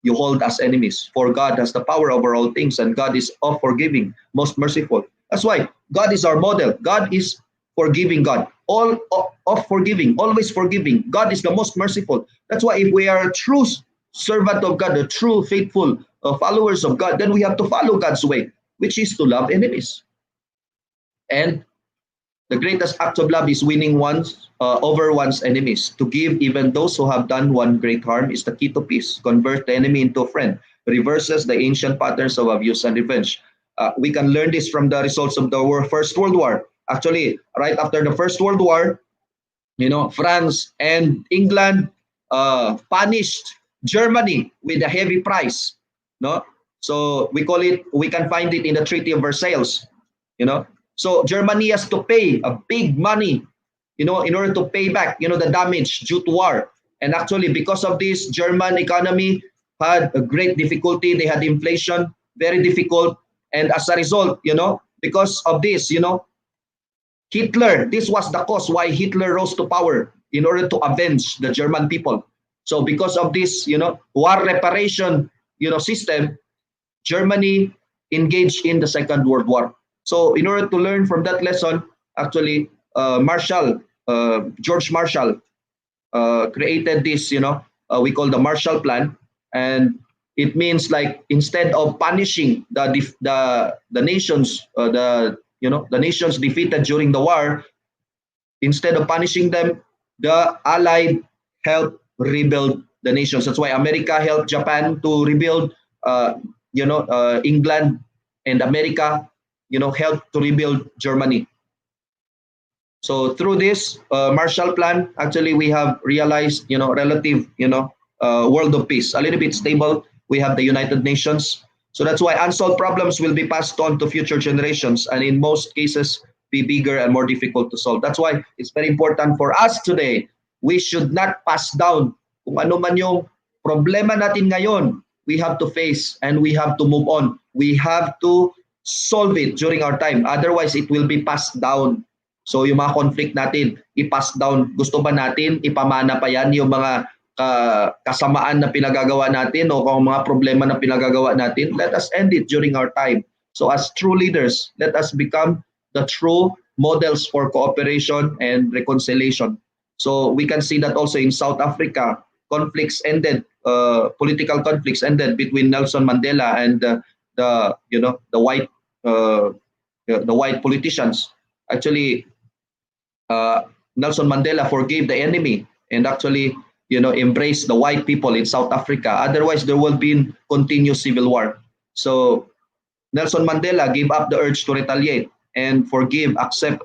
you hold as enemies. For God has the power over all things, and God is of forgiving, most merciful. That's why God is our model. God is forgiving God. All of forgiving, always forgiving. God is the most merciful. That's why if we are a true servant of God, a true faithful followers of God, then we have to follow God's way, which is to love enemies. And the greatest act of love is winning over one's enemies. To give even those who have done one great harm is the key to peace. Convert the enemy into a friend. Reverses the ancient patterns of abuse and revenge. We can learn this from the results of the First World War. Actually, right after the First World War, France and England punished Germany with a heavy price. So we can find it in the Treaty of Versailles. So Germany has to pay a big money, in order to pay back, the damage due to war. And actually, because of this, German economy had a great difficulty. They had inflation, very difficult. And as a result, because of this, Hitler, this was the cause why Hitler rose to power, in order to avenge the German people. So because of this, war reparation, system, Germany engaged in the Second World War. So in order to learn from that lesson, actually, George Marshall created this, we call the Marshall Plan, and it means like instead of punishing the nations, the nations defeated during the war, instead of punishing them, the Allied helped rebuild the nations. That's why America helped Japan to rebuild. England and America, helped to rebuild Germany. So through this Marshall Plan, actually we have realized, relative, world of peace, a little bit stable. We have the United Nations. So that's why unsolved problems will be passed on to future generations, and in most cases be bigger and more difficult to solve. That's why it's very important for us today. We should not pass down kung ano man yung problema natin ngayon. We have to face and we have to move on. We have to solve it during our time. Otherwise, it will be passed down. So yung mga conflict natin, i-pass down. Gusto ba natin ipamana pa yan yung mga kasamaan na pinagagawa natin o kung mga problema na pinagagawa natin? Let us end it during our time. So as true leaders, let us become the true models for cooperation and reconciliation. So we can see that also in South Africa, conflicts ended, political conflicts ended between Nelson Mandela and the white politicians. Actually, Nelson Mandela forgave the enemy and actually, embraced the white people in South Africa. Otherwise, there will be continuous civil war. So Nelson Mandela gave up the urge to retaliate and forgive, accept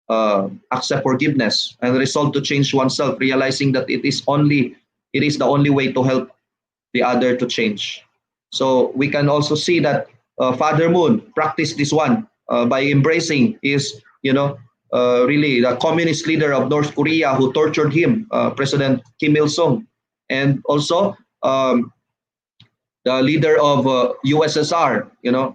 forgiveness, and resolve to change oneself, realizing that it is the only way to help the other to change. So we can also see that Father Moon practiced this one by embracing his, really the communist leader of North Korea who tortured him, President Kim Il-sung, and also the leader of USSR,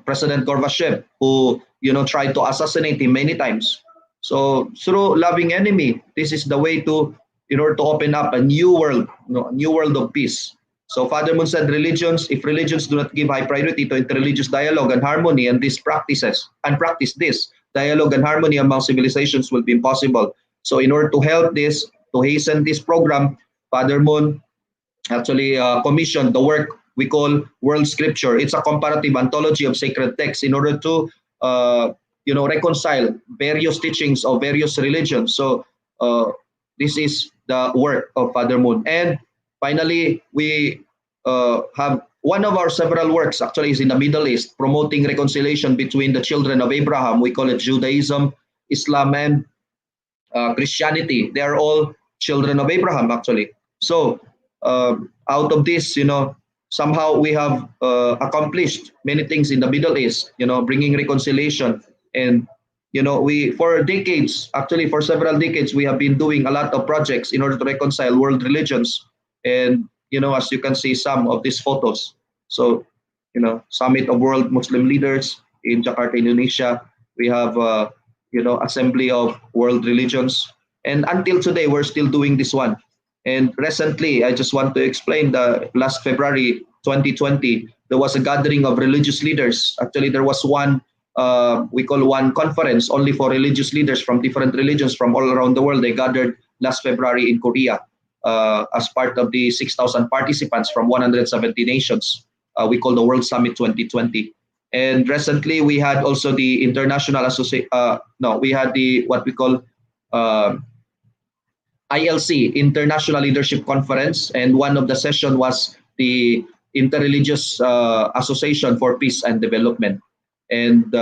President Gorbachev, who tried to assassinate him many times. So through loving enemy, this is the way in order to open up a new world, a new world of peace. So Father Moon said if religions do not give high priority to interreligious dialogue and harmony and practice this, dialogue and harmony among civilizations will be impossible. So in order to help this, to hasten this program, Father Moon actually commissioned the work we call World Scripture. It's a comparative anthology of sacred texts in order to reconcile various teachings of various religions. So this is the work of Father Moon. And finally, we have one of our several works actually is in the Middle East, promoting reconciliation between the children of Abraham. We call it Judaism, Islam, and Christianity. They are all children of Abraham actually. So out of this, somehow we have accomplished many things in the Middle East, bringing reconciliation. And, for decades, actually for several decades, we have been doing a lot of projects in order to reconcile world religions. And, as you can see some of these photos. So, Summit of World Muslim Leaders in Jakarta, Indonesia. We have, Assembly of World Religions. And until today, we're still doing this one. And recently, I just want to explain last February 2020, there was a gathering of religious leaders. Actually, there was one, we call one conference only for religious leaders from different religions from all around the world. They gathered last February in Korea as part of the 6,000 participants from 170 nations. We call the World Summit 2020. And recently, we had also the international we had the what we call ILC, International Leadership Conference, and one of the session was the Interreligious Association for Peace and Development. And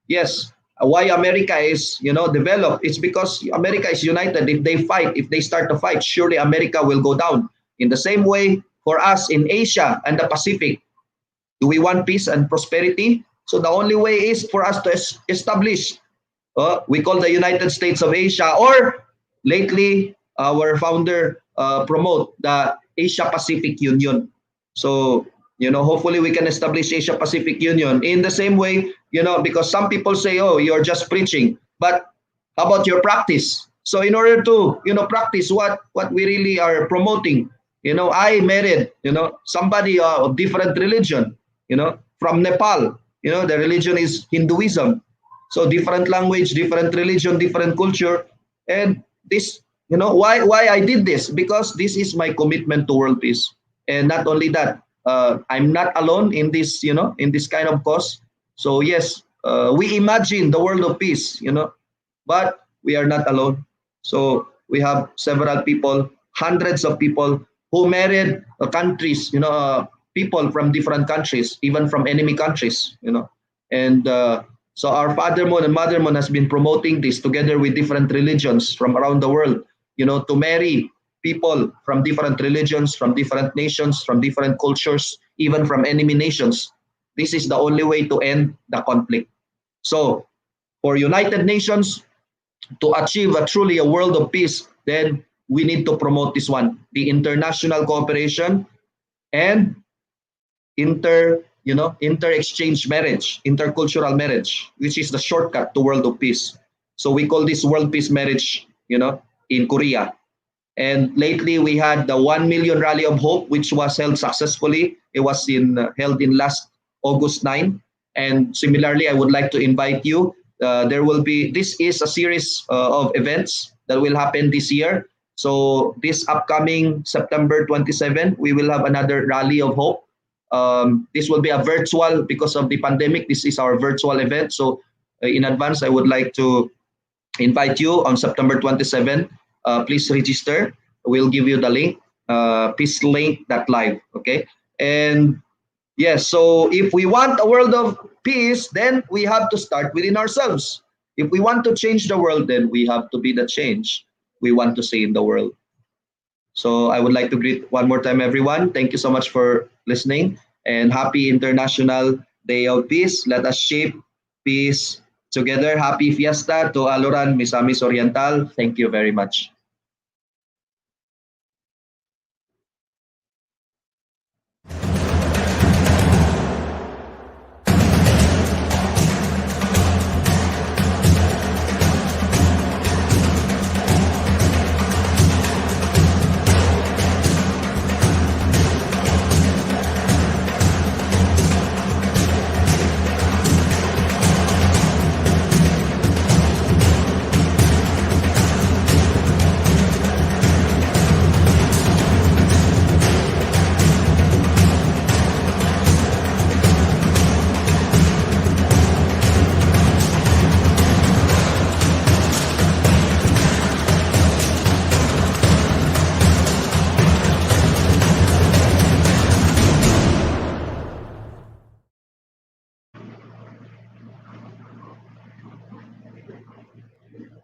yes, why America is, developed, it's because America is united. If they start to fight, surely America will go down. In the same way, for us in Asia and the Pacific, do we want peace and prosperity? So the only way is for us to establish, we call the United States of Asia, or lately, our founder promote the Asia Pacific Union. So, hopefully we can establish Asia Pacific Union in the same way, because some people say, oh, you're just preaching, but how about your practice? So in order to, practice what we really are promoting, I married, somebody of different religion, from Nepal, the religion is Hinduism. So different language, different religion, different culture. And this, why I did this? Because this is my commitment to world peace. And not only that, I'm not alone in this, in this kind of cause. So yes, we imagine the world of peace, but we are not alone. So we have several people, hundreds of people who married countries, people from different countries, even from enemy countries, And so our Father Moon and Mother Moon has been promoting this together with different religions from around the world, to marry people from different religions, from different nations, from different cultures, even from enemy nations. This is the only way to end the conflict. So for United Nations to achieve truly a world of peace, then we need to promote this one, the international cooperation and inter-exchange marriage, intercultural marriage, which is the shortcut to world of peace. So we call this world peace marriage, in Korea. And lately we had the 1 million Rally of Hope, which was held successfully. It was held in last August 9. And similarly, I would like to invite you. This is a series of events that will happen this year. So this upcoming September 27, we will have another Rally of Hope. This will be a virtual, because of the pandemic, this is our virtual event. So in advance, I would like to invite you on September 27. Please register. We'll give you the link, peacelink.live, okay? And yes, so if we want a world of peace, then we have to start within ourselves. If we want to change the world, then we have to be the change we want to see in the world. So I would like to greet one more time, everyone. Thank you so much for listening, and happy International Day of Peace. Let us shape peace together. Happy Fiesta to Aloran, Misamis Oriental. Thank you very much.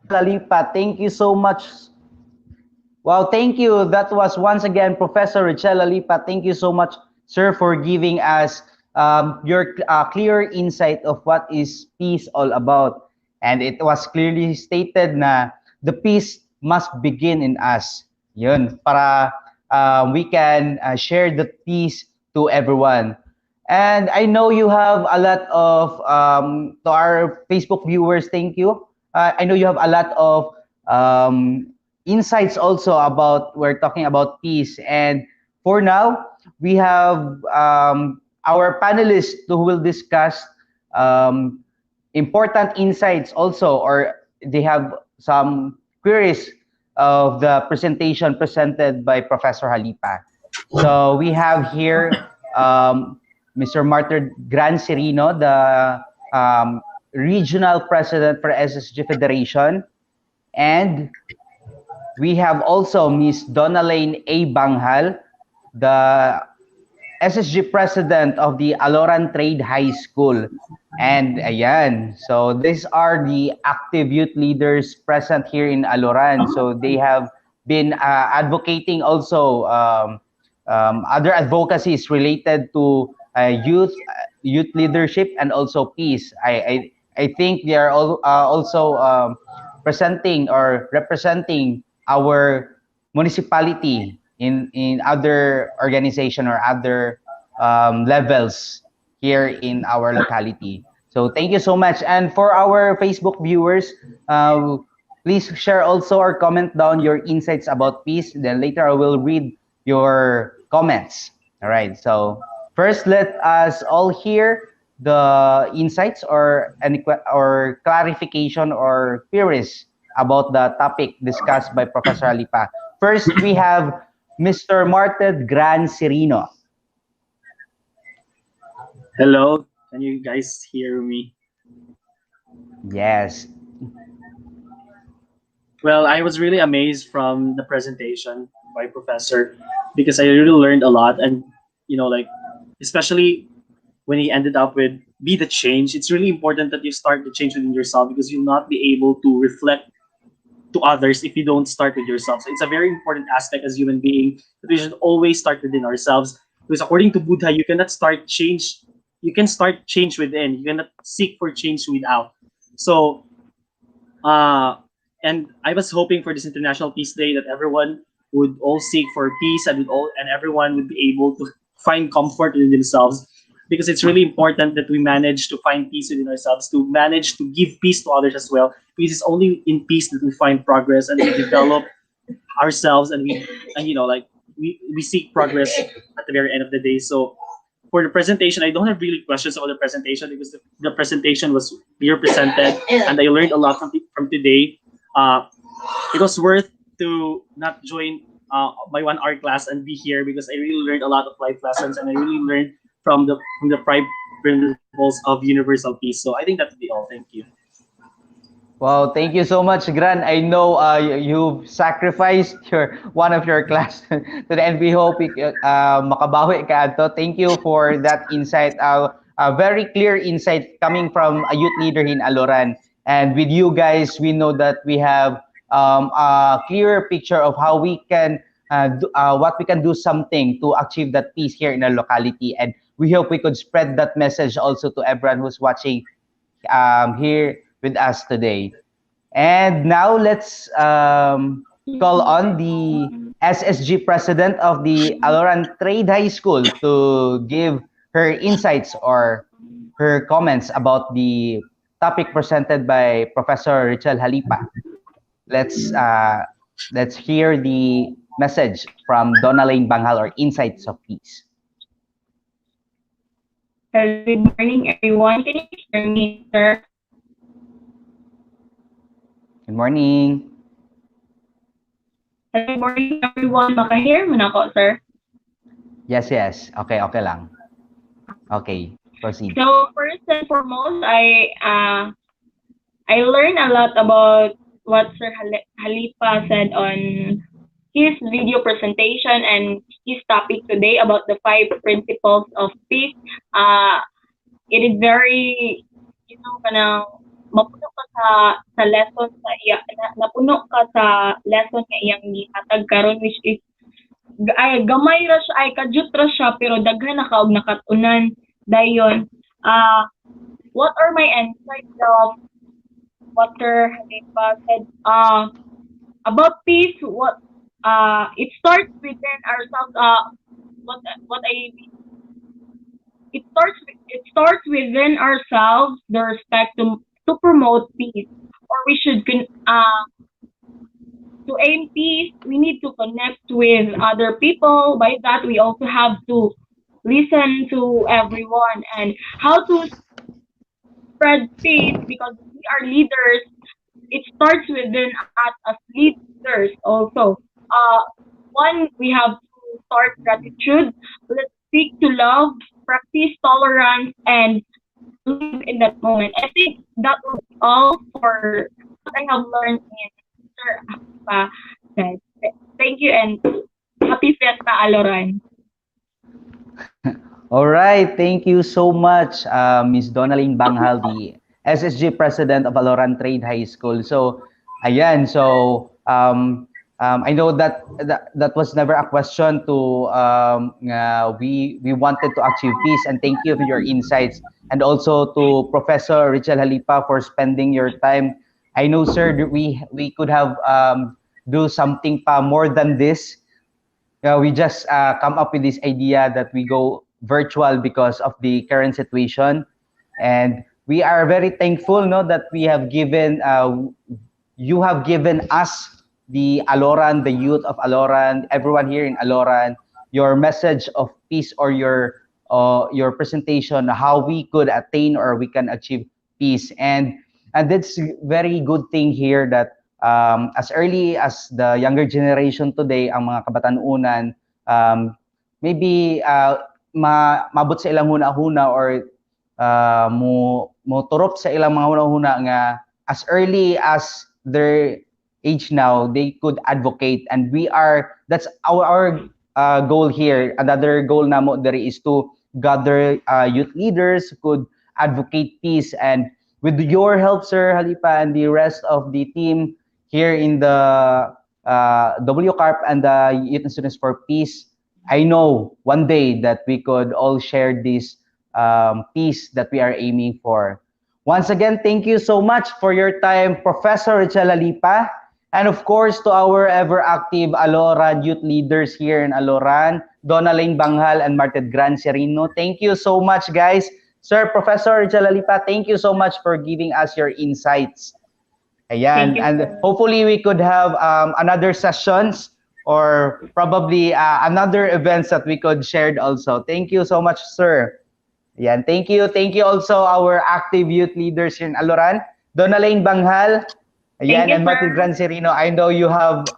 Lalipa, thank you so much. Wow, thank you. That was once again Professor Richel Alipa. Thank you so much, sir, for giving us your clear insight of what is peace all about. And it was clearly stated na the peace must begin in us. Yun, para we can share the peace to everyone. And I know you have a lot of, to our Facebook viewers, thank you. I know you have a lot of insights also about, we're talking about peace. And for now, we have our panelists who will discuss um, important insights also, or they have some queries of the presentation presented by Professor Halipa. So we have here Mr. Martyr Gran Serino, the regional president for SSG Federation, and we have also Miss Donalane A. Banghal, the SSG president of the Aloran Trade High School. And ayan, so these are the active youth leaders present here in Aloran. So they have been advocating also other advocacies related to youth leadership and also peace. I think they are all, also presenting or representing our municipality in other organization or other levels here in our locality. So thank you so much. And for our Facebook viewers, please share also or comment down your insights about peace. Then later I will read your comments. All right. So first, let us all hear the insights or any or clarification or queries about the topic discussed by Professor Alipa. First, we have Mr. Martin Gran Serino. Hello, can you guys hear me? Yes. Well, I was really amazed from the presentation by Professor because I really learned a lot, and like especially when he ended up with be the change. It's really important that you start the change within yourself because you'll not be able to reflect to others if you don't start with yourself. So it's a very important aspect as human being that we should always start within ourselves. Because according to Buddha, you cannot start change. You can start change within. You cannot seek for change without. So, and I was hoping for this International Peace Day that everyone would all seek for peace and everyone would be able to find comfort within themselves. Because it's really important that we manage to find peace within ourselves, to manage to give peace to others as well. Because it's only in peace that we find progress and we develop ourselves, and we seek progress at the very end of the day. So for the presentation, I don't have really questions about the presentation because the presentation was clear presented, and I learned a lot from today. It was worth to not join my 1 hour class and be here because I really learned a lot of life lessons, and I really learned from the five principles of universal peace. So I think that would be all. Thank you. Wow, thank you so much, Gran. I know you've sacrificed one of your class to the end. We hope makabawi ka ato. Thank you for that insight. A very clear insight coming from a youth leader in Aloran. And with you guys, we know that we have a clearer picture of how we can what we can do something to achieve that peace here in our locality. And we hope we could spread that message also to everyone who's watching here with us today. And now let's call on the SSG president of the Aloran Trade High School to give her insights or her comments about the topic presented by Professor Richel Halipa. Let's hear the message from Donalane Banghal or Insights of Peace. Good morning, everyone. Can you hear me, sir? Good morning. Good morning, everyone. Maka-hear mo na ako, sir? Yes. Okay lang. Okay, proceed. So first and foremost, I learned a lot about what Sir Halipa said on his video presentation and his topic today about the 5 principles of peace. It is very, mapuno ka sa lesson sa iya napuno ka sa lesson nga iyang gihatag karon, which is ay gamay ra siya, ay kadyut ra siya, pero daghan na kaog nakatunan dayon. What are my insights of what Sir Halipa said about peace? What it starts within ourselves. What I mean, it starts within ourselves, the respect to promote peace, or we should to aim peace, we need to connect with other people. By that, we also have to listen to everyone and how to spread peace, because we are leaders. It starts within us as leaders also. One, we have to start gratitude. Let's seek to love, practice tolerance, and live in that moment. I think that will be all for what I have learned in Sir Akipa said. Thank you and happy Fiesta, Aloran. All right, thank you so much, Ms. Donaline Banghal, the SSG President of Aloran Trade High School. So, ayan, so I know that was never a question to we wanted to achieve peace, and thank you for your insights, and also to Professor Richel Halipa for spending your time. I know, sir, that we could have do something pa more than this. We just come up with this idea that we go virtual because of the current situation, and we are very thankful, no, that we have given you have given us, the Aloran, the youth of Aloran, everyone here in Aloran, your message of peace, or your presentation how we could attain or we can achieve peace. And that's a very good thing here that as early as the younger generation today, ang mga kabatanunan, maybe mabot sa ilang huna-huna, or mo turop sa ilang mga huna-huna nga as early as their age now, they could advocate, and that's our goal here. Another goal namo there is to gather youth leaders who could advocate peace, and with your help, Sir Halipa, and the rest of the team here in the WCARP and the Youth and Students for Peace, I know one day that we could all share this peace that we are aiming for. Once again, thank you so much for your time, Professor Richel Halipa, and of course to our ever active Aloran youth leaders here in Aloran, Donaline Banghal and Marted Gran Serino. Thank you so much, guys. Sir, Professor Richel Halipa, thank you so much for giving us your insights. Ayan, and hopefully we could have another sessions, or probably another events that we could share also. Thank you so much, sir. Ayan, thank you. Thank you also our active youth leaders here in Aloran, Donaline Banghal, ayan, and Martin Gran Serino. I know you have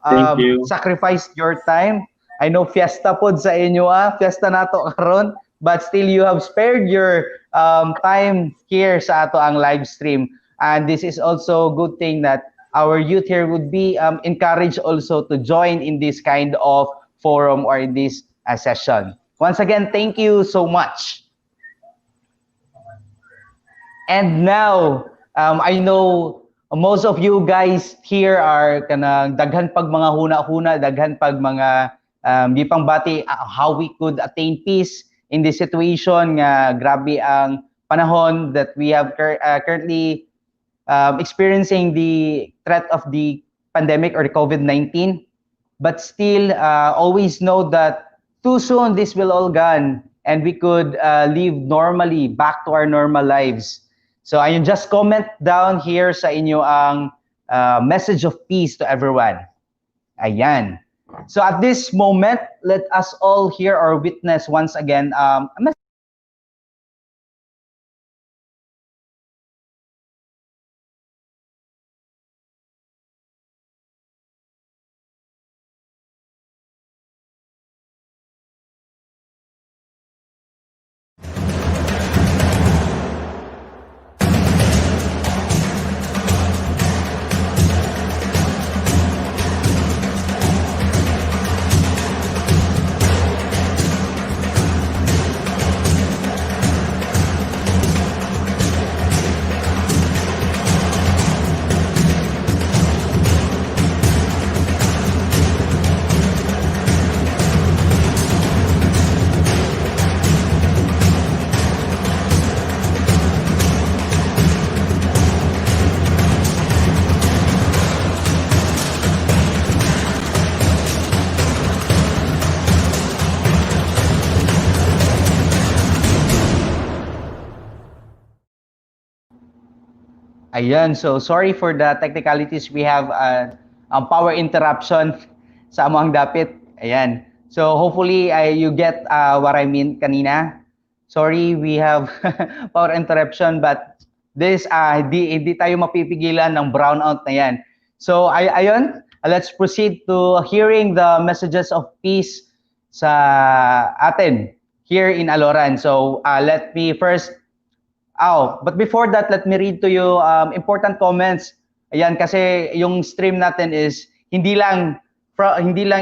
sacrificed your time. I know fiesta pod sa inyo, fiesta nato karon, but still you have spared your time here sa ato ang live stream. And this is also a good thing that our youth here would be encouraged also to join in this kind of forum or in this session. Once again, thank you so much. And now, I know most of you guys here are kanang daghan pag mga huna-huna, daghan pag mga gipang bati how we could attain peace in this situation nga grabe ang panahon that we have currently experiencing the threat of the pandemic or the COVID-19. But still, always know that too soon this will all gone, and we could live normally, back to our normal lives. So ayun, just comment down here sa inyo ang message of peace to everyone. Ayan. So at this moment, let us all hear or witness once again a message. Ayan, so sorry for the technicalities. We have power interruption sa among dapit. Ayan. So hopefully you get what I mean kanina. Sorry, we have power interruption but this hindi tayo mapipigilan ng brownout na yan. So ayun, let's proceed to hearing the messages of peace sa atin here in Aloran. So let me first but before that, let me read to you important comments. Ayan, kasi yung stream natin is hindi lang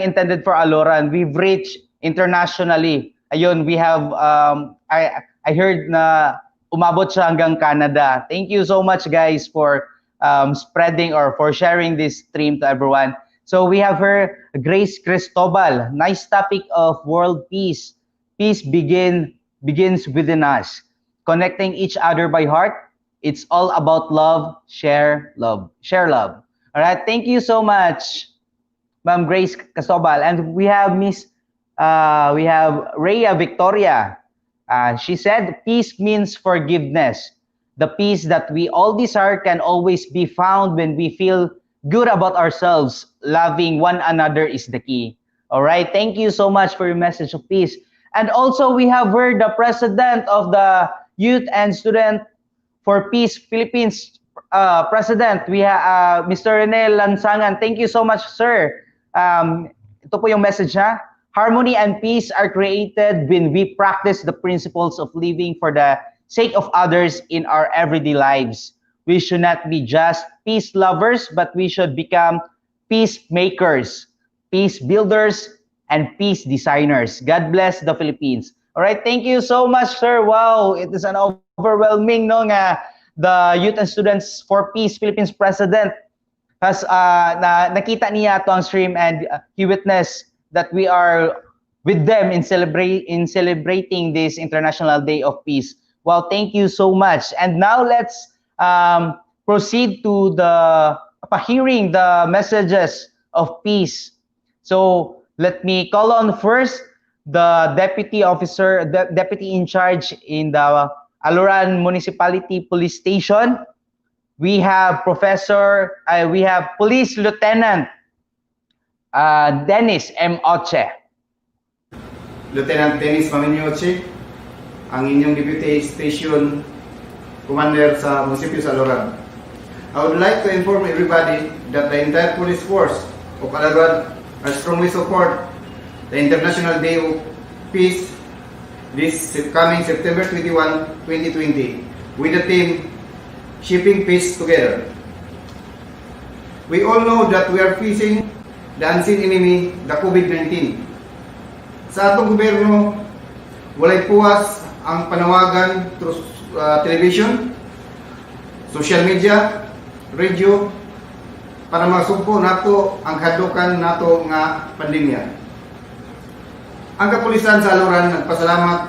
intended for Aloran. We've reached internationally. Ayun, we have I heard na umabot siya hanggang Canada. Thank you so much guys for spreading or for sharing this stream to everyone. So we have her Grace Cristobal. Nice topic of world peace. Peace begins within us. Connecting each other by heart. It's all about love, share love. Share love. All right, thank you so much, Ma'am Grace Cristobal. And we have we have Rhea Victoria. She said, peace means forgiveness. The peace that we all desire can always be found when we feel good about ourselves. Loving one another is the key. All right, thank you so much for your message of peace. And also we have heard the president of the Youth and Student for Peace Philippines President. We have Mr. Rene Lansangan. Thank you so much, sir. Ito po yung message ha. Harmony and peace are created when we practice the principles of living for the sake of others in our everyday lives. We should not be just peace lovers, but we should become peacemakers, peace builders, and peace designers. God bless the Philippines. All right, thank you so much, sir. Wow, it is an overwhelming no nga the Youth and Students for Peace Philippines President has nakita niya to ang stream and he witnessed that we are with them in celebrating this International Day of Peace. Well, thank you so much. And now let's proceed to hearing the messages of peace. So let me call on first the deputy officer, the deputy in charge in the Aloran Municipality Police Station. We have we have Police Lieutenant Dennis M. Oche. Lieutenant Dennis Oche, ang inyong Deputy Station Commander sa munisipyo sa Aloran. I would like to inform everybody that the entire police force of Aloran are strongly support the International Day of Peace this coming September 21, 2020 with the team Shipping Peace Together. We all know that we are facing the unseen enemy, the COVID-19. Sa atong gobyerno, walay puwas ang panawagan through television, social media, radio, para masugpo nato ang hadlokan nato nga pandemya. Ang kapulisan sa Aloran nagpasalamat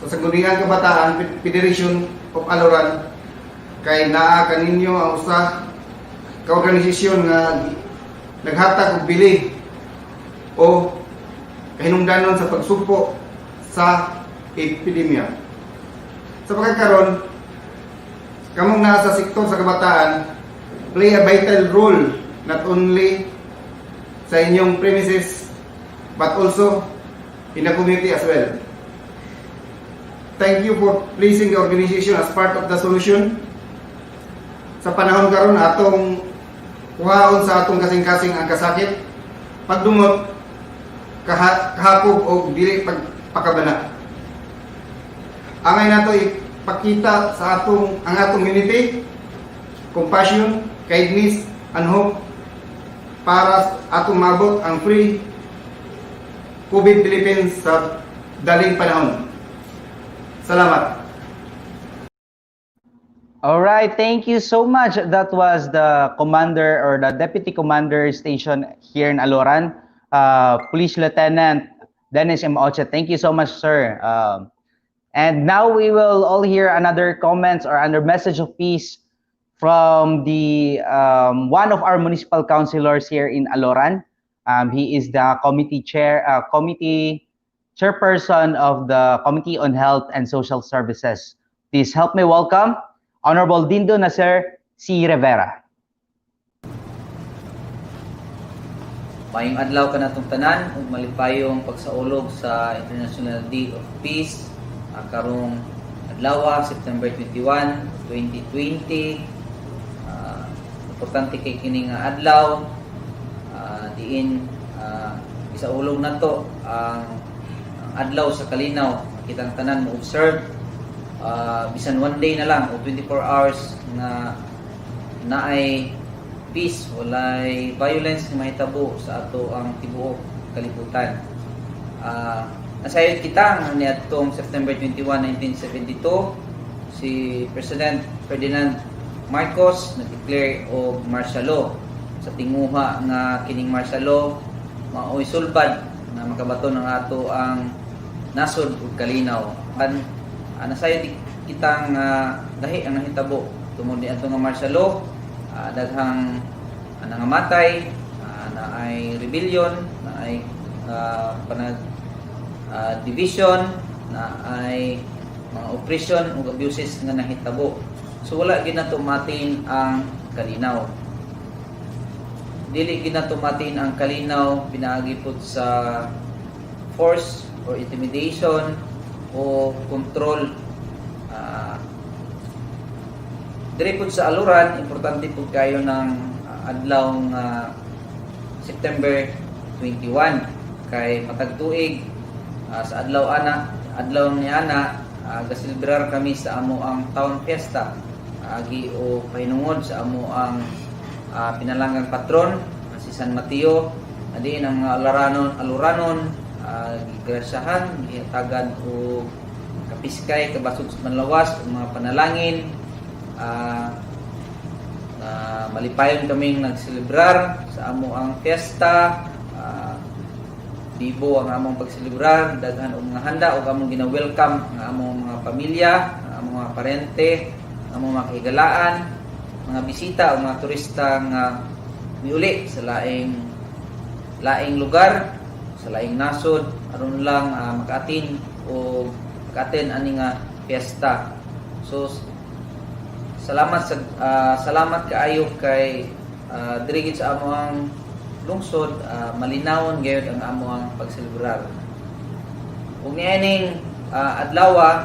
sa Sangguniang Kabataan Federation of Aloran kay naa kaninyo ang usa ka organisasyon nga naghatag og bili o kahinungdanon sa pagsugpo sa epidemya. Sa pagkakaroon, kamong naa sa sektor sa kabataan play a vital role not only sa inyong premises but also in the community as well. Thank you for placing the organization as part of the solution. Sa panahon karon atong kuhaon sa atong kasing-kasing ang kasakit, pagdumot, kahapog o dili pagpakabana. Angay nato ipakita sa ang atong unity, compassion, kindness, and hope para atong mabot ang free COVID Philippines sa daling panahon. Salamat. All right, thank you so much. That was the commander or the deputy commander station here in Aloran, Police Lieutenant Dennis M. Oche. Thank you so much, sir. And now we will all hear another comments or another message of peace from the one of our municipal councilors here in Aloran. He is the committee chairperson of the Committee on Health and Social Services. Please help me welcome Honorable Dindo Nasser C. Rivera. Mayong adlaw ka natong tanan ug malipayong pagsaulog sa International Day of Peace karong adlaw September 21, 2020. Importante kay kini nga adlaw diin isaulog nato ang adlaw sa kalinaw. Kitang tanan mo observe bisan one day na lang o 24 hours na naay peace, walay violence na mahitabo sa ato ang tibuok kalibutan. Nasayod kita nga niadtong September 21, 1972, si President Ferdinand Marcos nag-declare og martial law. Sa tinguha nga kining martial law mao'y sulbad na makabato ng ato ang nasod ug kalinaw. Nasayod kitang dahi ang nahitabo tungod ni ato nga martial law. Daghang nangamatay, na ay rebellion, na ay division, na ay mga oppression ug abuses nga nahitabo. So wala ginatumatin ang kalinaw. Dili ginatumatin ang kalinaw pinaagi pud sa force or intimidation o control. Diri pud sa Aloran, importante pud kayo ng adlaw nga September 21 kay matag tuig sa adlaw ni ana gasilbrar kami sa amo ang town fiesta agi o pahinungod sa amo ang pinalanggang patron si San Mateo adiin ang mga Aloranon gigrasyahan gihatagan og kapiskay kabasog sa manlawas mga panalangin. Malipayon kaming nagselebrar sa amo ang fiesta. Bibo ang among pagselebrar, daghan og mga handa ug among gina-welcome ang among mga pamilya, ang among mga parente, ang among mga kahigalaan, mga bisita o mga turista nga miuli sa laing lugar, sa laing nasod aron lang makaatin o makaaten ani nga fiesta. So salamat kaayo kay diri gid sa amo ang lungsod malinawon gayud ang amo ang pagselebrar. Ug niining adlaw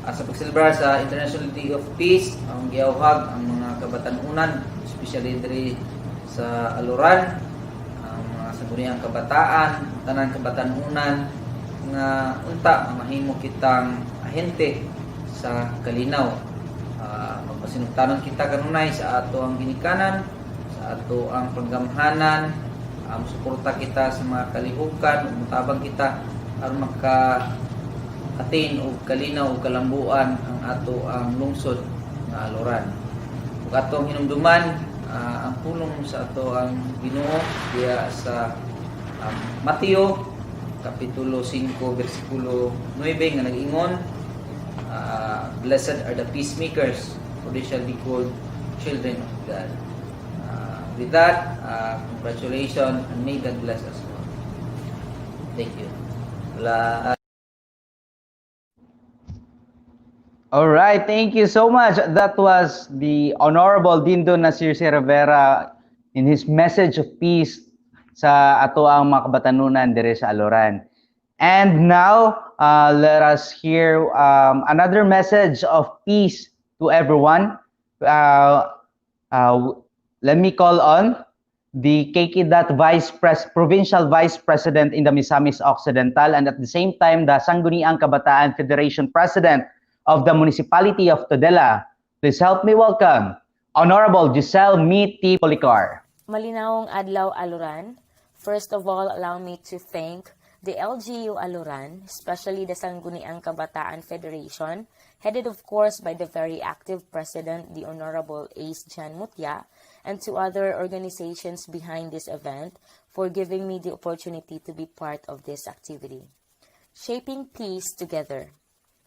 sa pagselebrar sa International Day of Peace ang giawhag ang mga kabatanunan, especially diri sa Aloran, ang mga sangguniang kabataan, tanan kabatanunan nga unta mahimo kitang ahente sa kalinaw. Magpasinugtanon kita kanunay sa ato ang ginikanan, sa ato ang paggamhanan, suporta kita sa mga kalihukan, mutabang kita aron maka-atin og kalinaw ug kalambuan ang ato ang lungsod nga Aloran. Ug ato ang hinumduman ang pulong sa ato ang Ginoo diya sa Mateo kapitulo 5 bersikulo 9 nga nag-ingon, blessed are the peacemakers, for they shall be called children of God. With that, congratulations and may God bless us all. Thank you. All right, thank you so much. That was the Honorable Dindo Nasir C. Rivera in his message of peace sa ato ang mga kabatanunan dire sa Aloran. And now, let us hear another message of peace to everyone. Let me call on the KKDAT Provincial Vice President in the Misamis Occidental and at the same time the Sangguniang Kabataan Federation President of the Municipality of Tudela. Please help me welcome Honorable Giselle Miti Policar. Malinawong adlaw Aloran. First of all, allow me to thank the LGU Aloran, especially the Sangguniang Kabataan Federation, headed of course by the very active President, the Honorable Ace Jan Mutya, and to other organizations behind this event for giving me the opportunity to be part of this activity. Shaping peace together.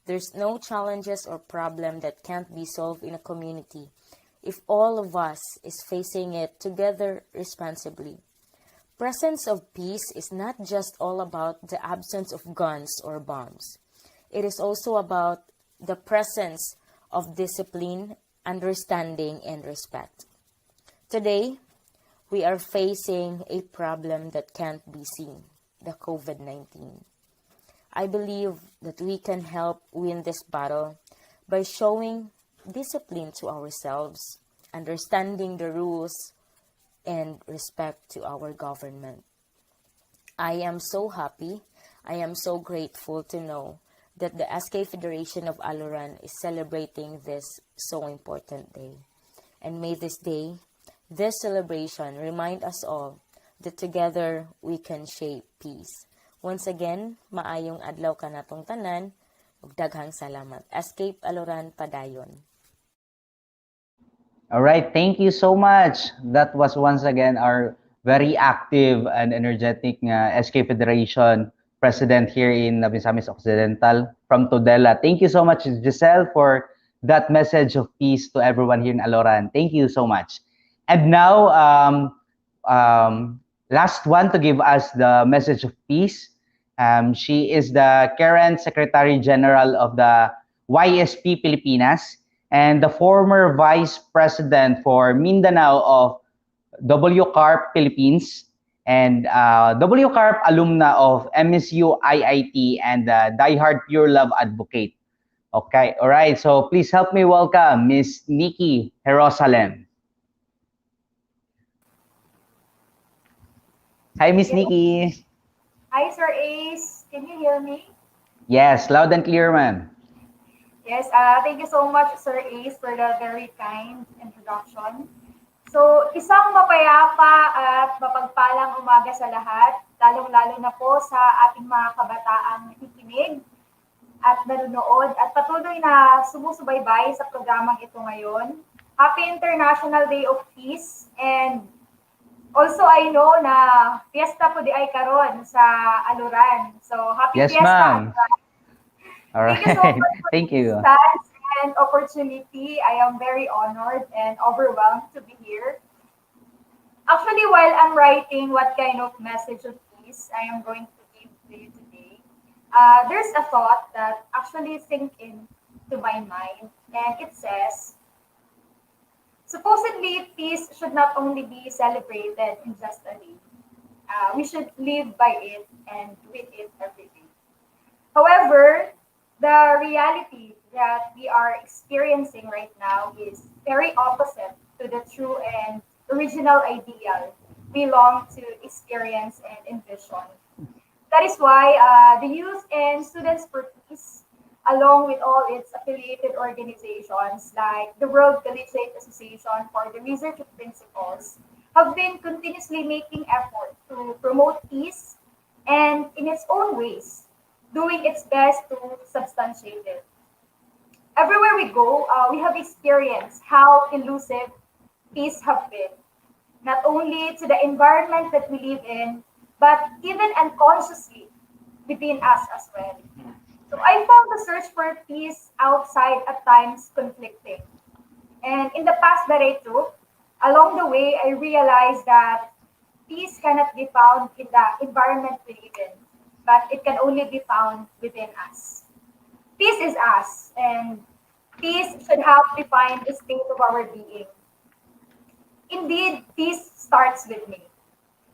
There's no challenges or problem that can't be solved in a community if all of us is facing it together responsibly. Presence of peace is not just all about the absence of guns or bombs. It is also about the presence of discipline, understanding, and respect. Today, we are facing a problem that can't be seen, the COVID-19. I believe that we can help win this battle by showing discipline to ourselves, understanding the rules, and respect to our government. I am so happy, I am so grateful to know that the SK Federation of Aloran is celebrating this so important day. And may this day, this celebration remind us all that together we can shape peace. Once again, maayong adlaw ka natong tanan, ug daghang salamat. Escape Aloran Padayon. All right, thank you so much. That was once again our very active and energetic SK Federation president here in Misamis Occidental from Tudela. Thank you so much, Giselle, for that message of peace to everyone here in Aloran. Thank you so much. And now, last one to give us the message of peace. She is the current Secretary General of the YSP Pilipinas and the former Vice President for Mindanao of WCARP Philippines and WCARP alumna of MSU IIT and diehard Pure Love advocate. Okay, all right. So please help me welcome Miss Nikki Jerusalem. Hi, Miss Nikki. Hi, Sir Ace. Can you hear me? Yes, loud and clear, ma'am. Yes, thank you so much, Sir Ace, for the very kind introduction. So, isang mapayapa at mapagpalang umaga sa lahat, lalong-lalo na po sa ating mga kabataang nakikinig at nanonood at patuloy na sumusubaybay sa programang ito ngayon. Happy International Day of Peace, and also I know na fiesta po di ay karon sa Aloran. So happy Yes, fiesta. ma'am. All right. Thank you so much for Thank you. this chance and opportunity. I am very honored and overwhelmed to be here. Actually, while I'm writing what kind of message of peace I am going to give to you today, there's a thought that actually sink into my mind, and it says, supposedly, peace should not only be celebrated in just a day. We should live by it and with it every day. However, the reality that we are experiencing right now is very opposite to the true and original ideal we long to experience and envision. That is why the Youth and Students for Peace, along with all its affiliated organizations like the World Collegiate Association for the Research of Principles, have been continuously making effort to promote peace and, in its own ways, doing its best to substantiate it. Everywhere we go, we have experienced how elusive peace have been, not only to the environment that we live in, but even unconsciously within us as well. So I found the search for peace outside at times conflicting. And in the path that I took, along the way, I realized that peace cannot be found in the environment we live in, but it can only be found within us. Peace is us, and peace should help define the state of our being. Indeed, peace starts with me.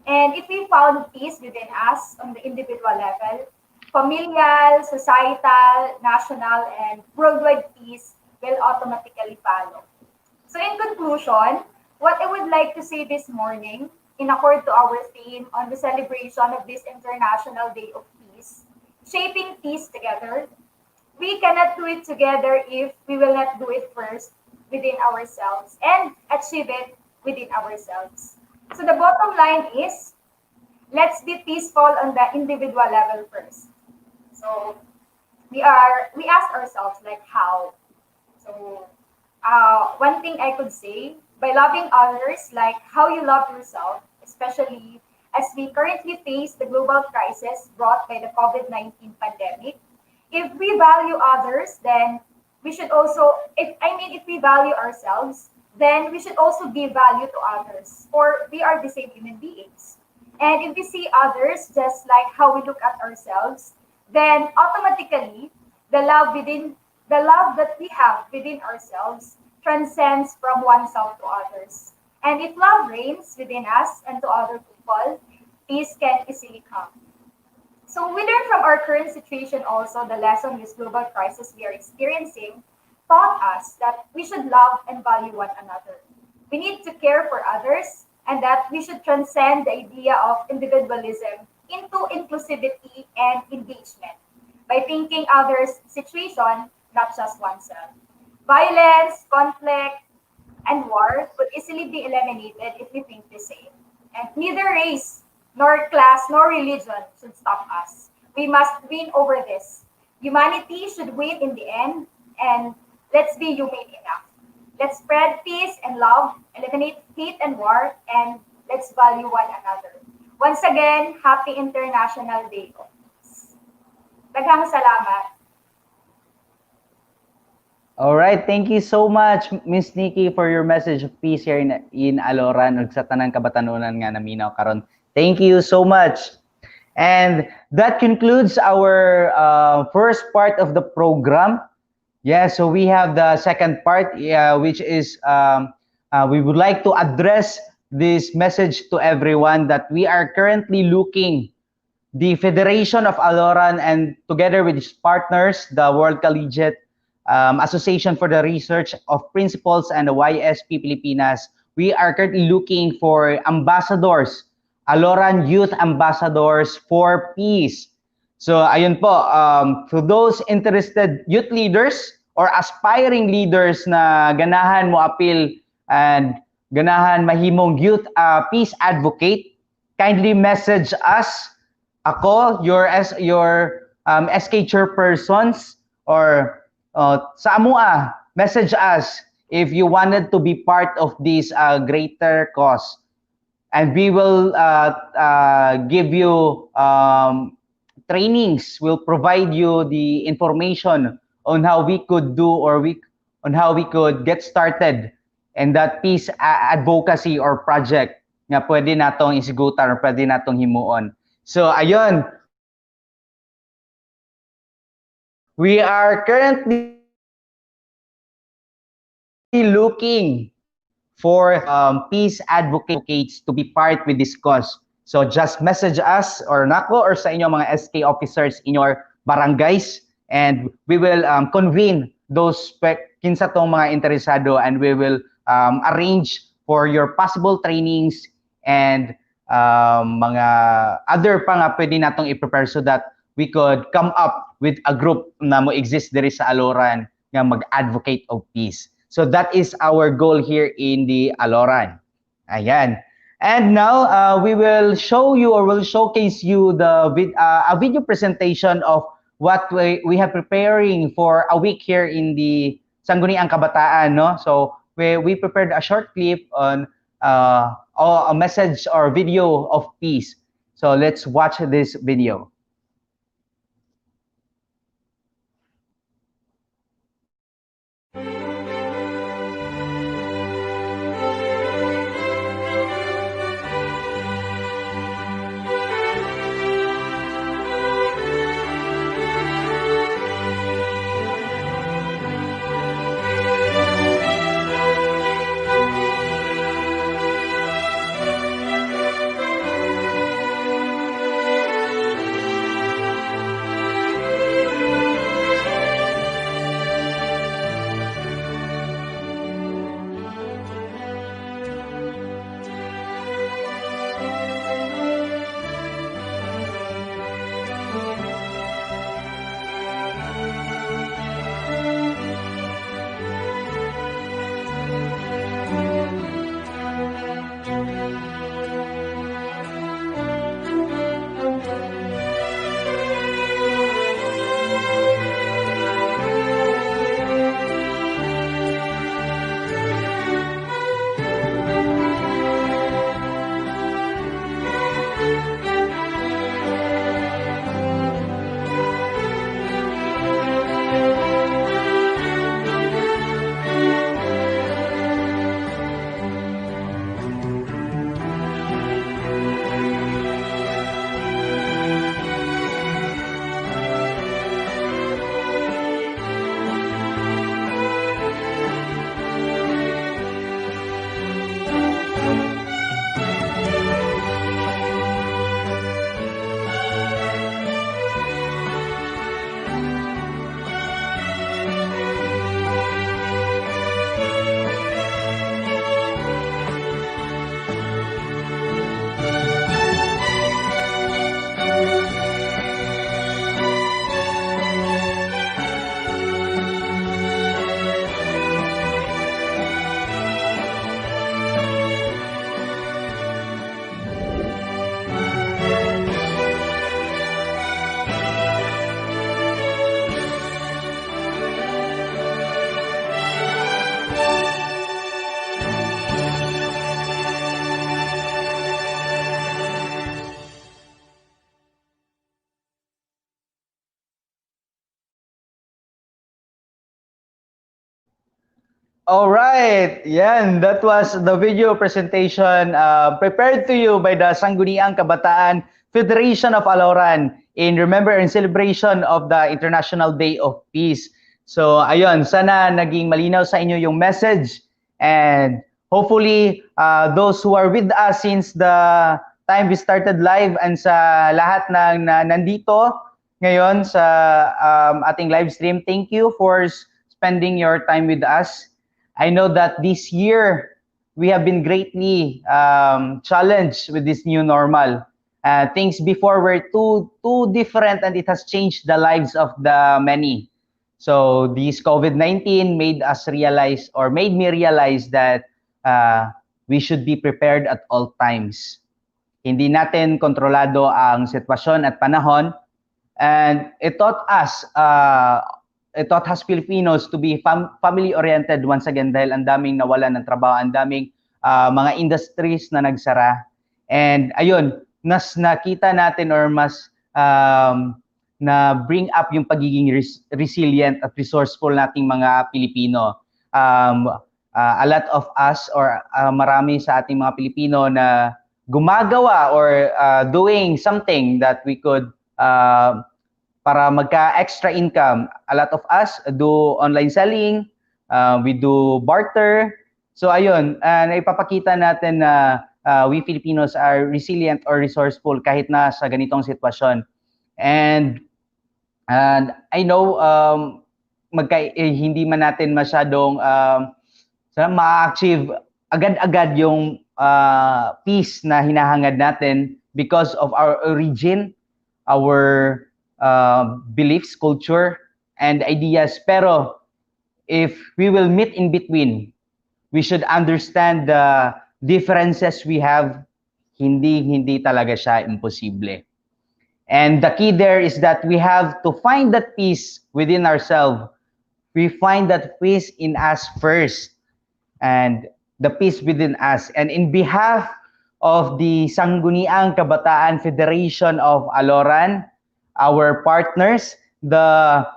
And if we found peace within us on the individual level, familial, societal, national, and worldwide peace will automatically follow. So in conclusion, what I would like to say this morning, in accord to our theme on the celebration of this International Day of Peace, shaping peace together, we cannot do it together if we will not do it first within ourselves and achieve it within ourselves. So the bottom line is, let's be peaceful on the individual level first. So we ask ourselves like how. So one thing I could say, by loving others like how you love yourself, especially as we currently face the global crisis brought by the COVID-19 pandemic, if we value others, then we should also, if we value ourselves, then we should also give value to others, or we are the same human beings. And if we see others just like how we look at ourselves, then automatically the love that we have within ourselves transcends from oneself to others. And if love reigns within us and to other people, peace can easily come. So we learn from our current situation also the lesson this global crisis we are experiencing taught us that we should love and value one another. We need to care for others and that we should transcend the idea of individualism into inclusivity and engagement by thinking others' situation, not just oneself. Violence, conflict, and war could easily be eliminated if we think the same. And neither race, nor class, nor religion should stop us. We must win over this. Humanity should win in the end, and let's be humane enough. Let's spread peace and love, eliminate hate and war, and let's value one another. Once again, Happy International Day of Peace. Daghang salamat. All right, thank you so much, Miss Nikki, for your message of peace here in Aloran ug sa tanang kabatanunan nga naminaw karon. Thank you so much. And that concludes our first part of the program. Yeah, so we have the second part, which is we would like to address this message to everyone that we are currently looking the Federation of Aloran and together with its partners, the World Collegiate Association for the Research of Principles and the YSP Pilipinas, we are currently looking for ambassadors, Aloran Youth Ambassadors for Peace. So ayun po, to those interested youth leaders or aspiring leaders na ganahan mo appeal and ganahan mahimong youth peace advocate, kindly message us, ako, your SK chairpersons, or sa amua, message us if you wanted to be part of this greater cause. And we will give you trainings, we'll provide you the information on how we could do on how we could get started in that peace advocacy or project nga pwede natong isigutan or pwede natong himuon. So ayun, we are currently looking for peace advocates to be part with this cause. So just message us or nako or sa inyo mga SK officers in your barangays and we will convene those kinsa tong mga interesado and we will arrange for your possible trainings and mga other pa nga pwede natong i-prepare so that we could come up with a group na mo exist diri sa Aloran nga mag-advocate of peace. So that is our goal here in the Aloran. Ayan. And now we will show you or will showcase you a video presentation of what we have preparing for a week here in the Sangguniang Kabataan. No? So we prepared a short clip on a message or video of peace. So let's watch this video. All right. Yan, that was the video presentation prepared to you by the Sangguniang Kabataan Federation of Aloran in remember and celebration of the International Day of Peace. So, ayun, sana naging malinaw sa inyo yung message and hopefully those who are with us since the time we started live and sa lahat ng nandito ngayon sa ating live stream, thank you for spending your time with us. I know that this year we have been greatly challenged with this new normal. Things before were too different and it has changed the lives of the many. So this COVID-19 made us realize or made me realize that we should be prepared at all times. Hindi natin kontrolado ang sitwasyon at panahon, and it taught us Filipinos to be family-oriented once again dahil ang daming nawalan ng trabaho, ang daming mga industries na nagsara. And ayun, mas nakita natin or mas na bring up yung pagiging resilient at resourceful nating mga Pilipino. A lot of us or marami sa ating mga Pilipino na gumagawa or doing something that we could para magka-extra income. A lot of us do online selling, we do barter. So ayun, naipapakita natin na we Filipinos are resilient or resourceful kahit na sa ganitong sitwasyon. And I know hindi man natin masyadong ma-achieve agad-agad yung peace na hinahangad natin because of our origin, our beliefs, culture, and ideas. Pero if we will meet in between, we should understand the differences we have. Hindi talaga siya imposible. And the key there is that we have to find that peace within ourselves. We find that peace in us first, and the peace within us. And in behalf of the Sangguniang Kabataan Federation of Aloran, our partners, the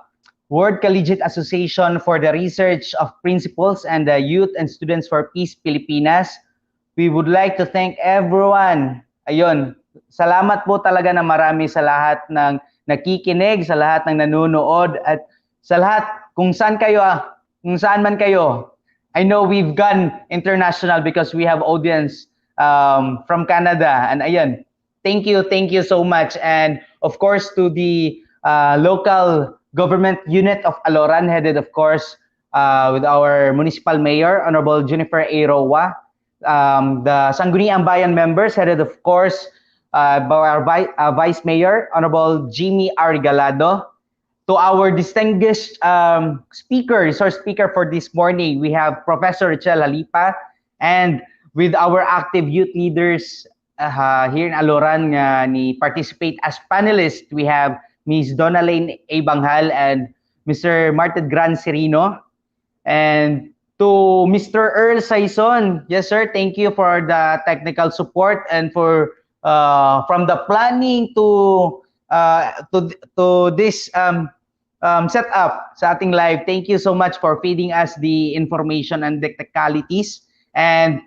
World Collegiate Association for the Research of Principles and the Youth and Students for Peace Pilipinas, we would like to thank everyone. Ayun, salamat po talaga na marami sa lahat ng nakikinig, sa lahat ng nanonood, at sa lahat kung saan man kayo. I know we've gone international because we have audience from Canada. And ayun, thank you so much. And of course, to the local government unit of Aloran, headed of course with our municipal mayor, Honorable Jennifer A. Roa, the Sangguniang Bayan members, headed of course by our Vice Mayor, Honorable Jimmy R. Galado. To our distinguished resource speaker for this morning, we have Professor Richel Halipa, and with our active youth leaders here in Aloran ni participate as panelists, we have Ms. Donalyn A. Banghal and Mr. Martin Gran Serino. And to Mr. Earl Saison, yes sir, thank you for the technical support and for from the planning to this setup sa ating live. Thank you so much for feeding us the information and the technicalities, and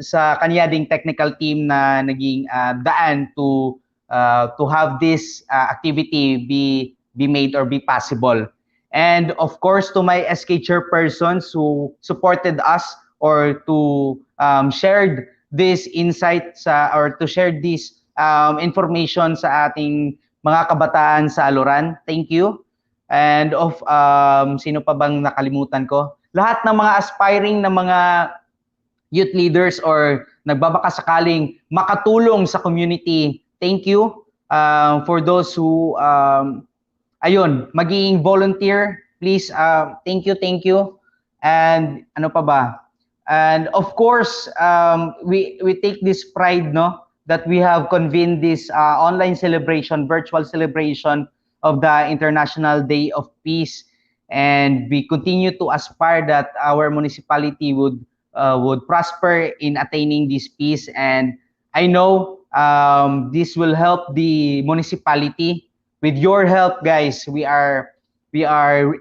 sa kanya ding technical team na naging daan to have this activity be made or be possible. And of course, to my SK chairpersons who supported us or to shared this insights or to share this information sa ating mga kabataan sa Aloran. Thank you. And of sino pa bang nakalimutan ko? Lahat ng mga aspiring na mga youth leaders or nagbabakasakaling makatulong sa community. Thank you for those who ayun, maging volunteer, please. Thank you. And ano pa ba? And of course, we take this pride, no, that we have convened this online celebration, virtual celebration of the International Day of Peace, and we continue to aspire that our municipality would prosper in attaining this peace. And I know this will help the municipality. With your help, guys, we are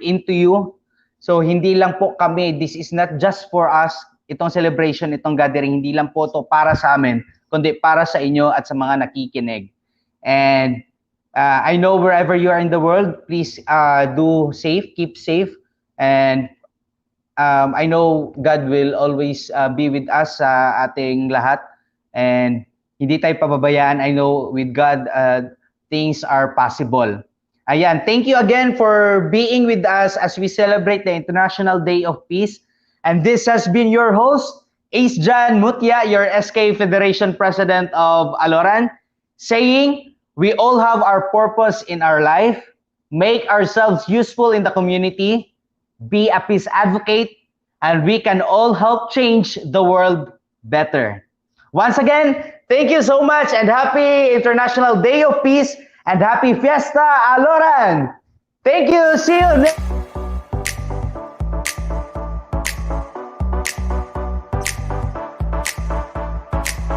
into you. So hindi lang po kami, this is not just for us, itong celebration, itong gathering, hindi lang po to para sa amin, kundi para sa inyo at sa mga nakikinig. And I know wherever you are in the world, please do safe, keep safe, and I know God will always be with us sa ating lahat, and hindi tayo pababayaan. I know with God, things are possible. Ayan, thank you again for being with us as we celebrate the International Day of Peace. And this has been your host, Ace Jan Mutya, your SK Federation President of Aloran, saying, we all have our purpose in our life, make ourselves useful in the community, be a peace advocate, and we can all help change the world better. Once again, thank you so much and happy International Day of Peace and happy Fiesta Aloran! Thank you. See you next